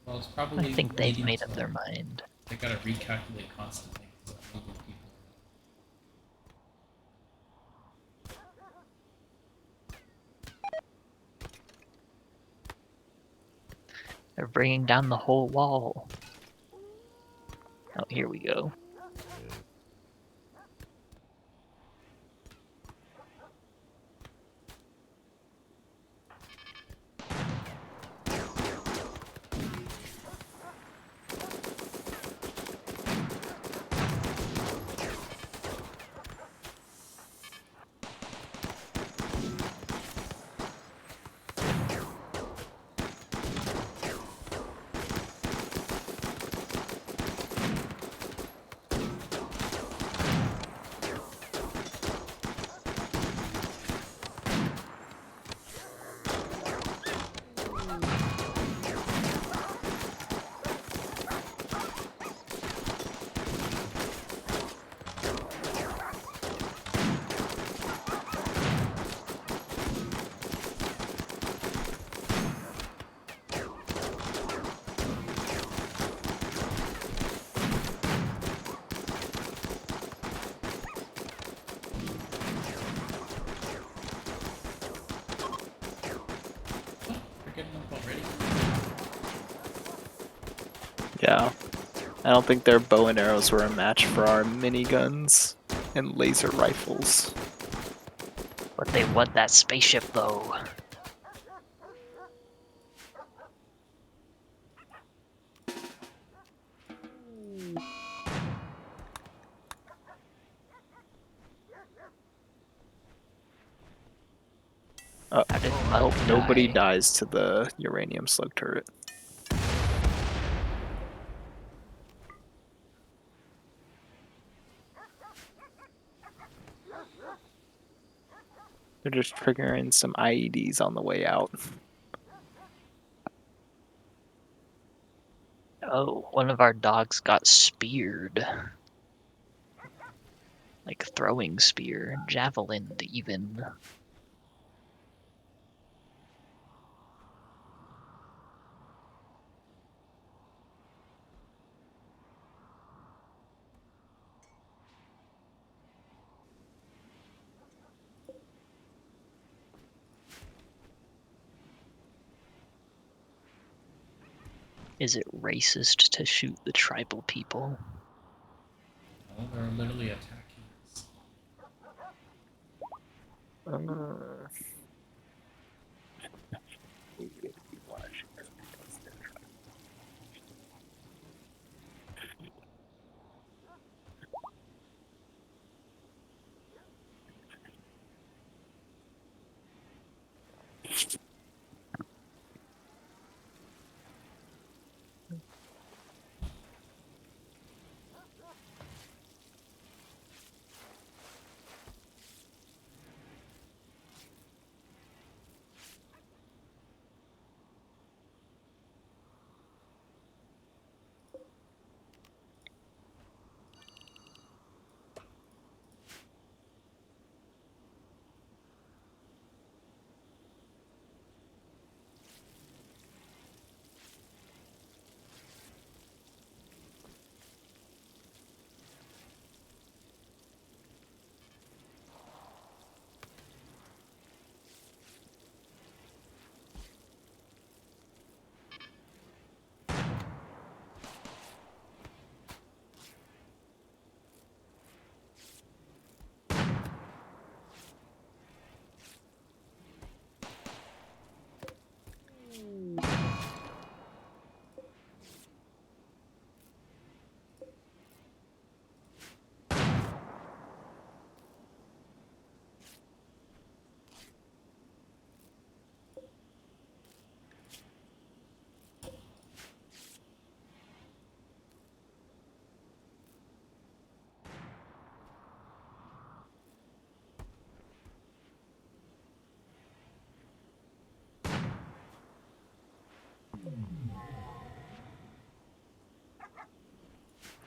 Well, it's I probably think they've leading made to up their mind. they gotta recalculate constantly because of moving people. They're bringing down the whole wall. Oh, here we go. Yeah. I don't think their bow and arrows were a match for our miniguns and laser rifles. But they want that spaceship though. How did I Mutt hope nobody die? dies to the uranium slug turret. They're just triggering some IEDs on the way out. Oh, one of our dogs got speared. Like throwing spear, javelin even. Is it racist to shoot the tribal people? Oh, they're literally attacking us. Uh,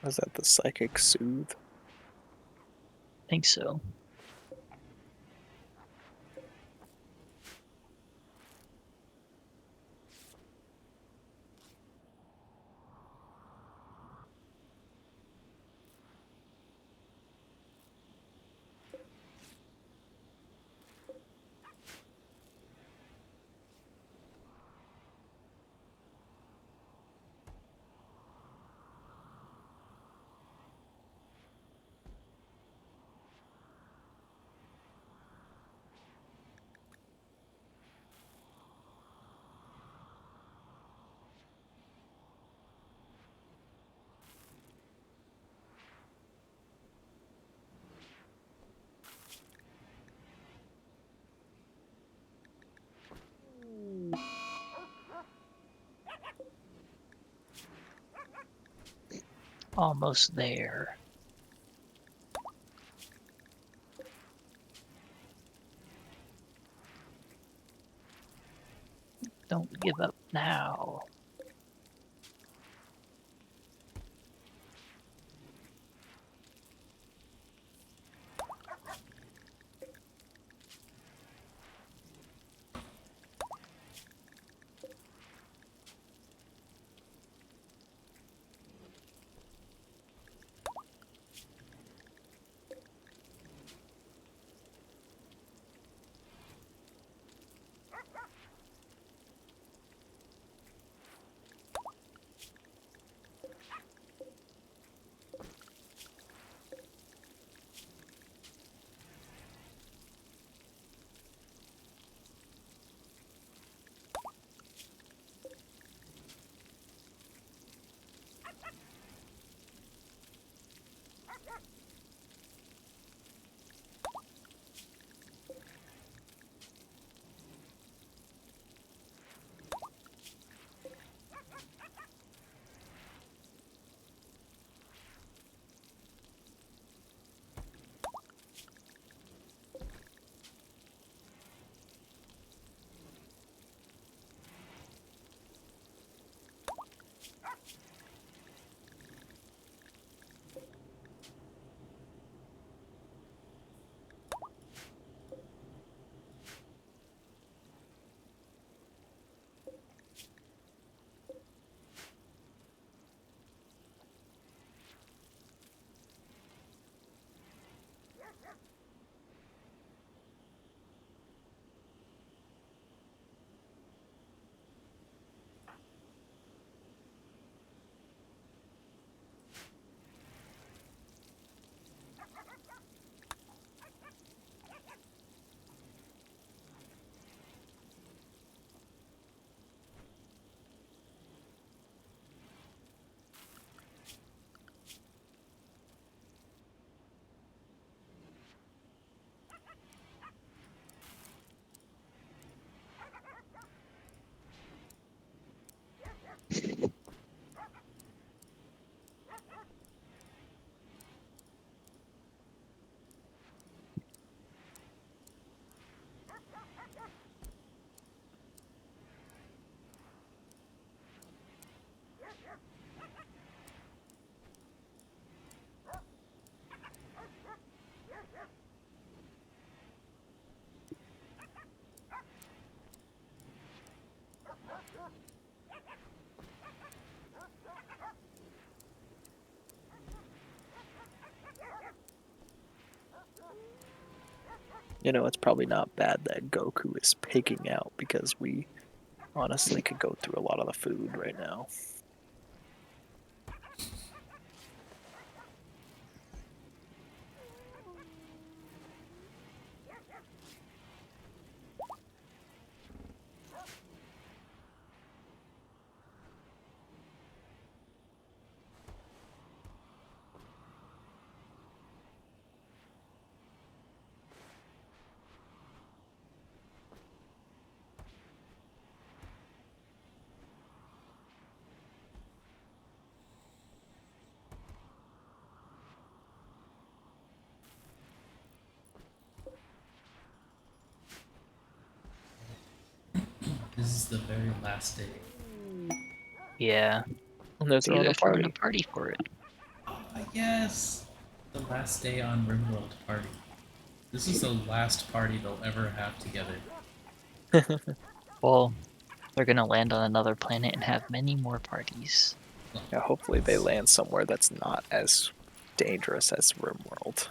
was that the psychic soothe? I think so. Almost there. Don't give up now. You know, it's probably not bad that Goku is pigging out because we honestly could go through a lot of the food right now. This is the very last day. Yeah. And they're See, throwing they're a throwing a party. party for it. Oh, yes! The last day on Rimworld party. This is the last party they'll ever have together. Well, they're gonna land on another planet and have many more parties. Well, Yeah, hopefully they land somewhere that's not as dangerous as RimWorld.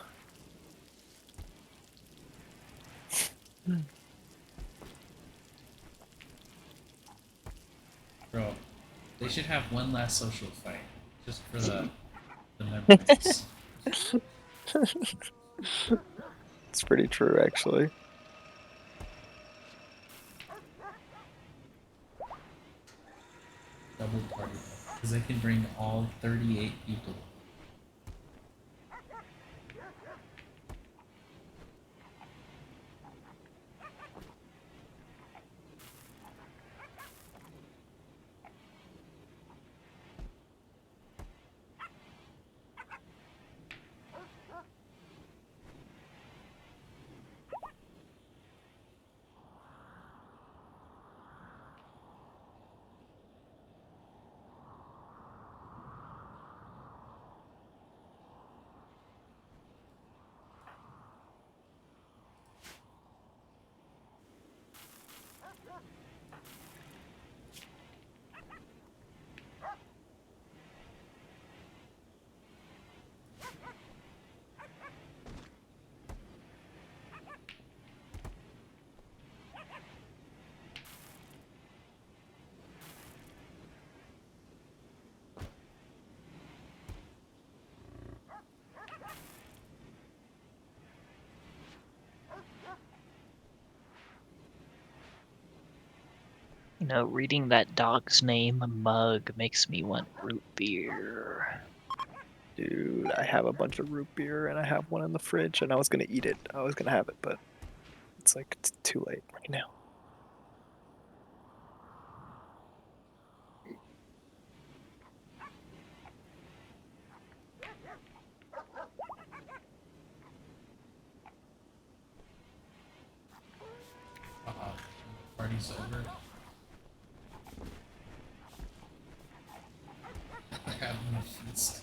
bro, they should have one last social fight. Just for the memories. It's pretty true, actually. Double party. Because they can bring all 38 people. You know, reading that dog's name, Mug, makes me want root beer. Dude, I have a bunch of root beer and I have one in the fridge and I was gonna eat it. I was gonna have it, but it's like it's too late right now. Party's over. I have no feast.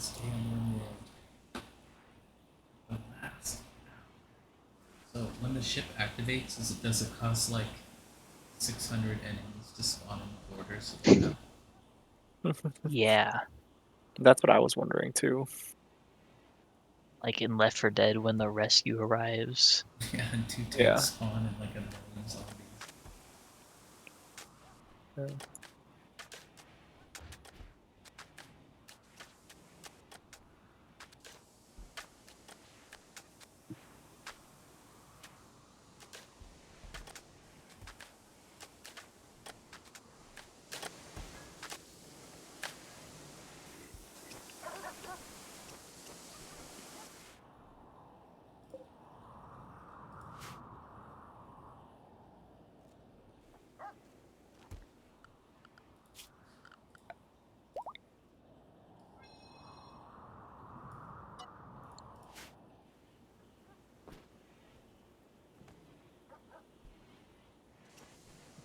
last day on rimworld. The last. So when the ship activates, does it cost like 600 enemies to spawn in the borders? Yeah, That's what I was wondering too. like in Left 4 Dead when the rescue arrives. Yeah, and two Yeah. tanks spawn and like a million zombies. Yeah.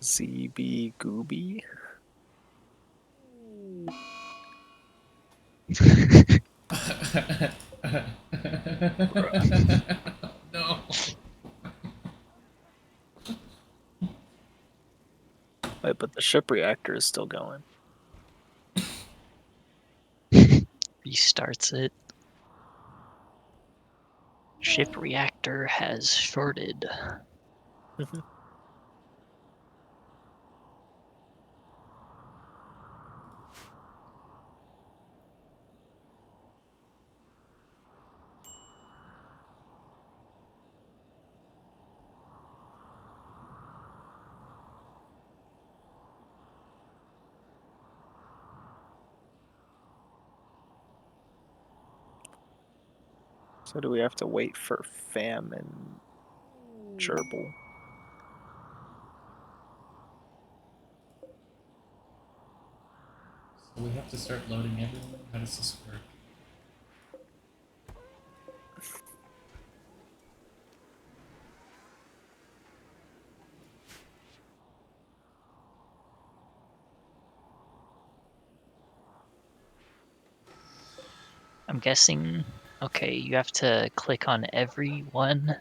ZB Gooby. Bruh. No. Wait, but the ship reactor is still going. Restarts it. Ship reactor has shorted. So do we have to wait for Fam and Gerbil? So we have to start loading everyone? How does this work? I'm guessing, okay, you have to click on every one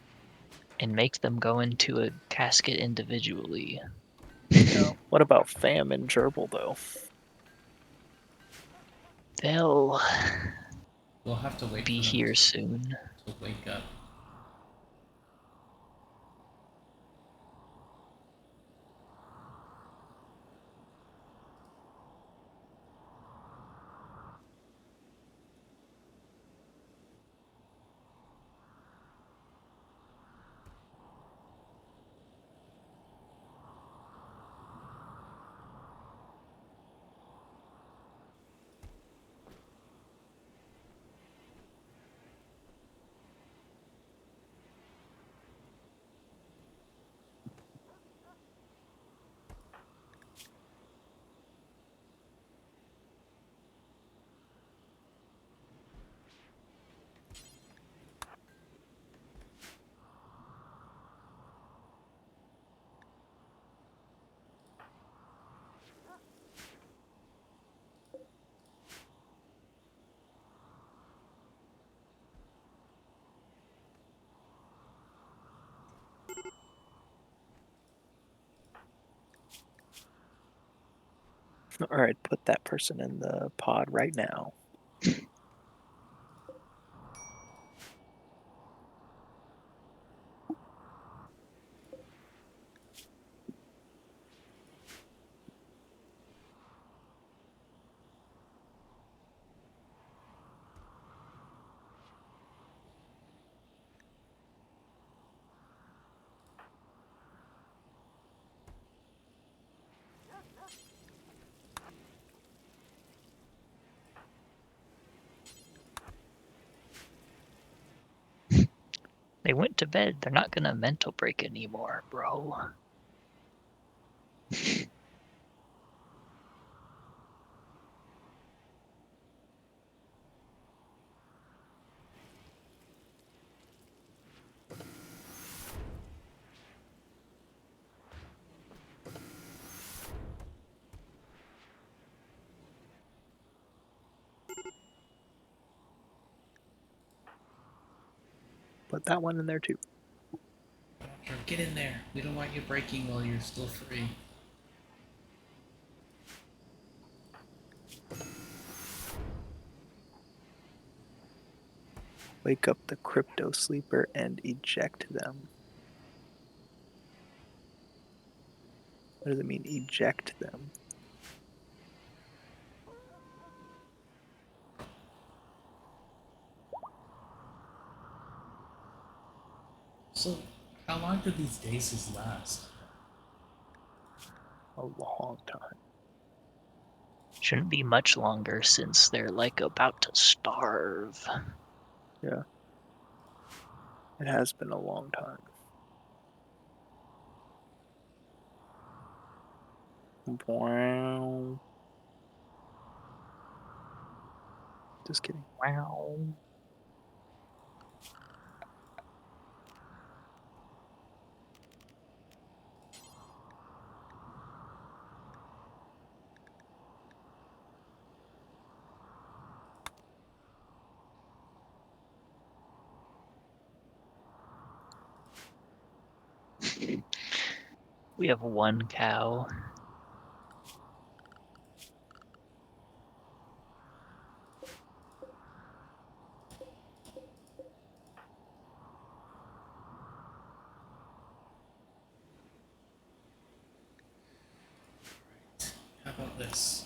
and make them go into a casket individually. Yeah. What about Fam and Gerbil though? They'll We'll have to wait be for them here soon. to wake up. All right, put that person in the pod right now. They went to bed. They're not gonna mental break anymore, bro. put that one in there too. Raptor, get in there. We don't want you breaking while you're still free. Wake up the crypto sleeper and eject them. What does it mean, eject them? So, how long do these days last? A long time. Shouldn't be much longer since they're like about to starve. Yeah. It has been a long time. Wow. Just kidding. Wow. We have one cow. How about this?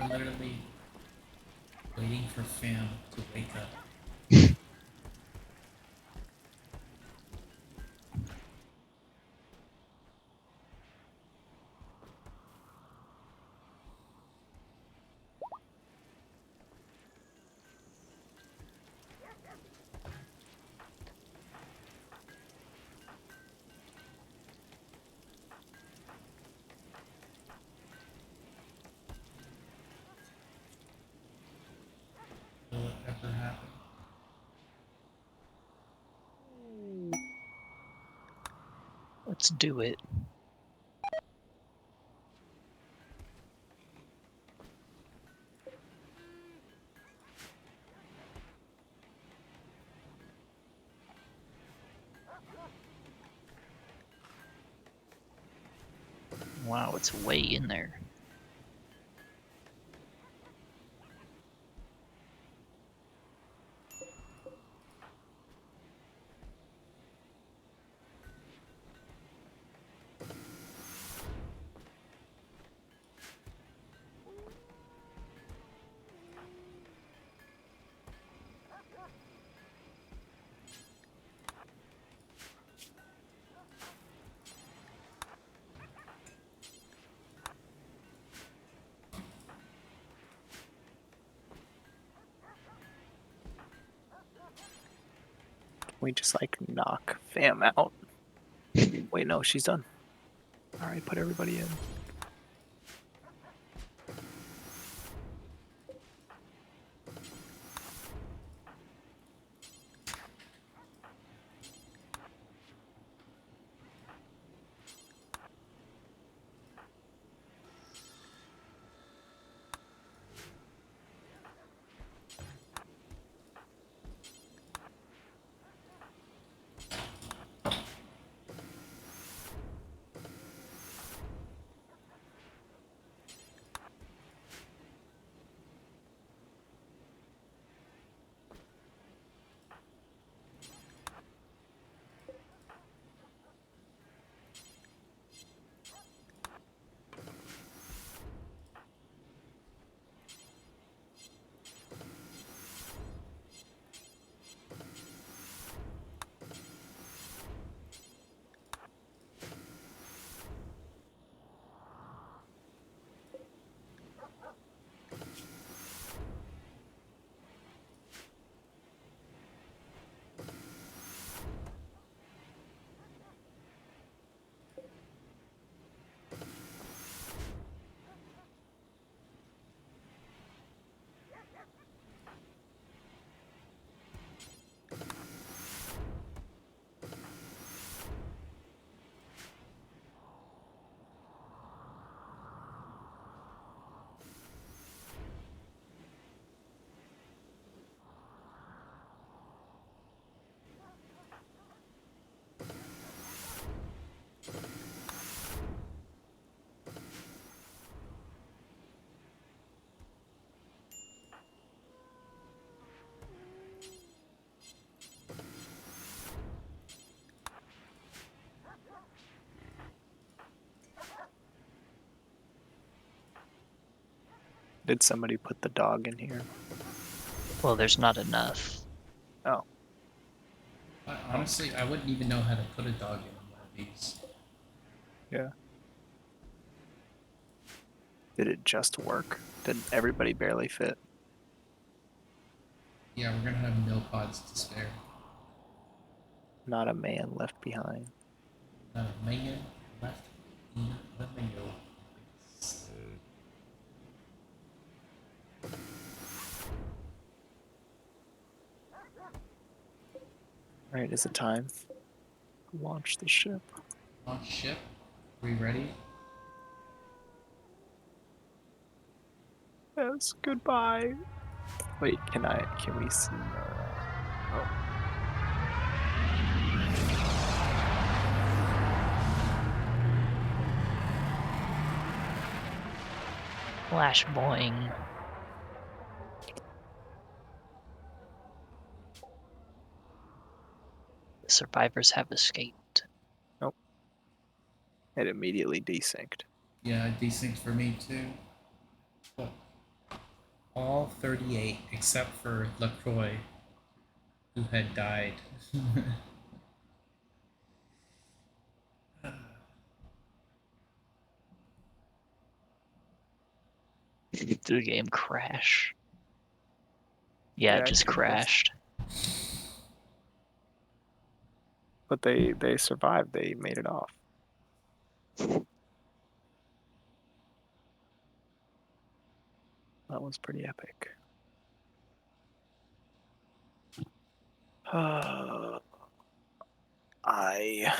We're literally waiting for fam to wake up. Will it ever happen? Let's do it. Wow, it's way in there. We just like knock fam out. Wait, no, she's done. All right, put everybody in. Did somebody put the dog in here? Well, there's not enough. Oh, Honestly, I wouldn't even know how to put a dog in one of these. yeah. Did it just work? Did everybody barely fit? Yeah, we're gonna have no pods to spare. Not a man left behind. Not a man left in the mayo. Right, is it time? Launch the ship. Launch ship. Are we ready? Yes, goodbye. Wait, can we see oh, Flash boing. The survivors have escaped. nope. It immediately desynced. Yeah, desynced for me too. Oh. All 38 except for LaCroix, who had died. Did the game crash? Yeah, it Yeah, it just kind of is. crashed. But they survived. They made it off. That was pretty epic. I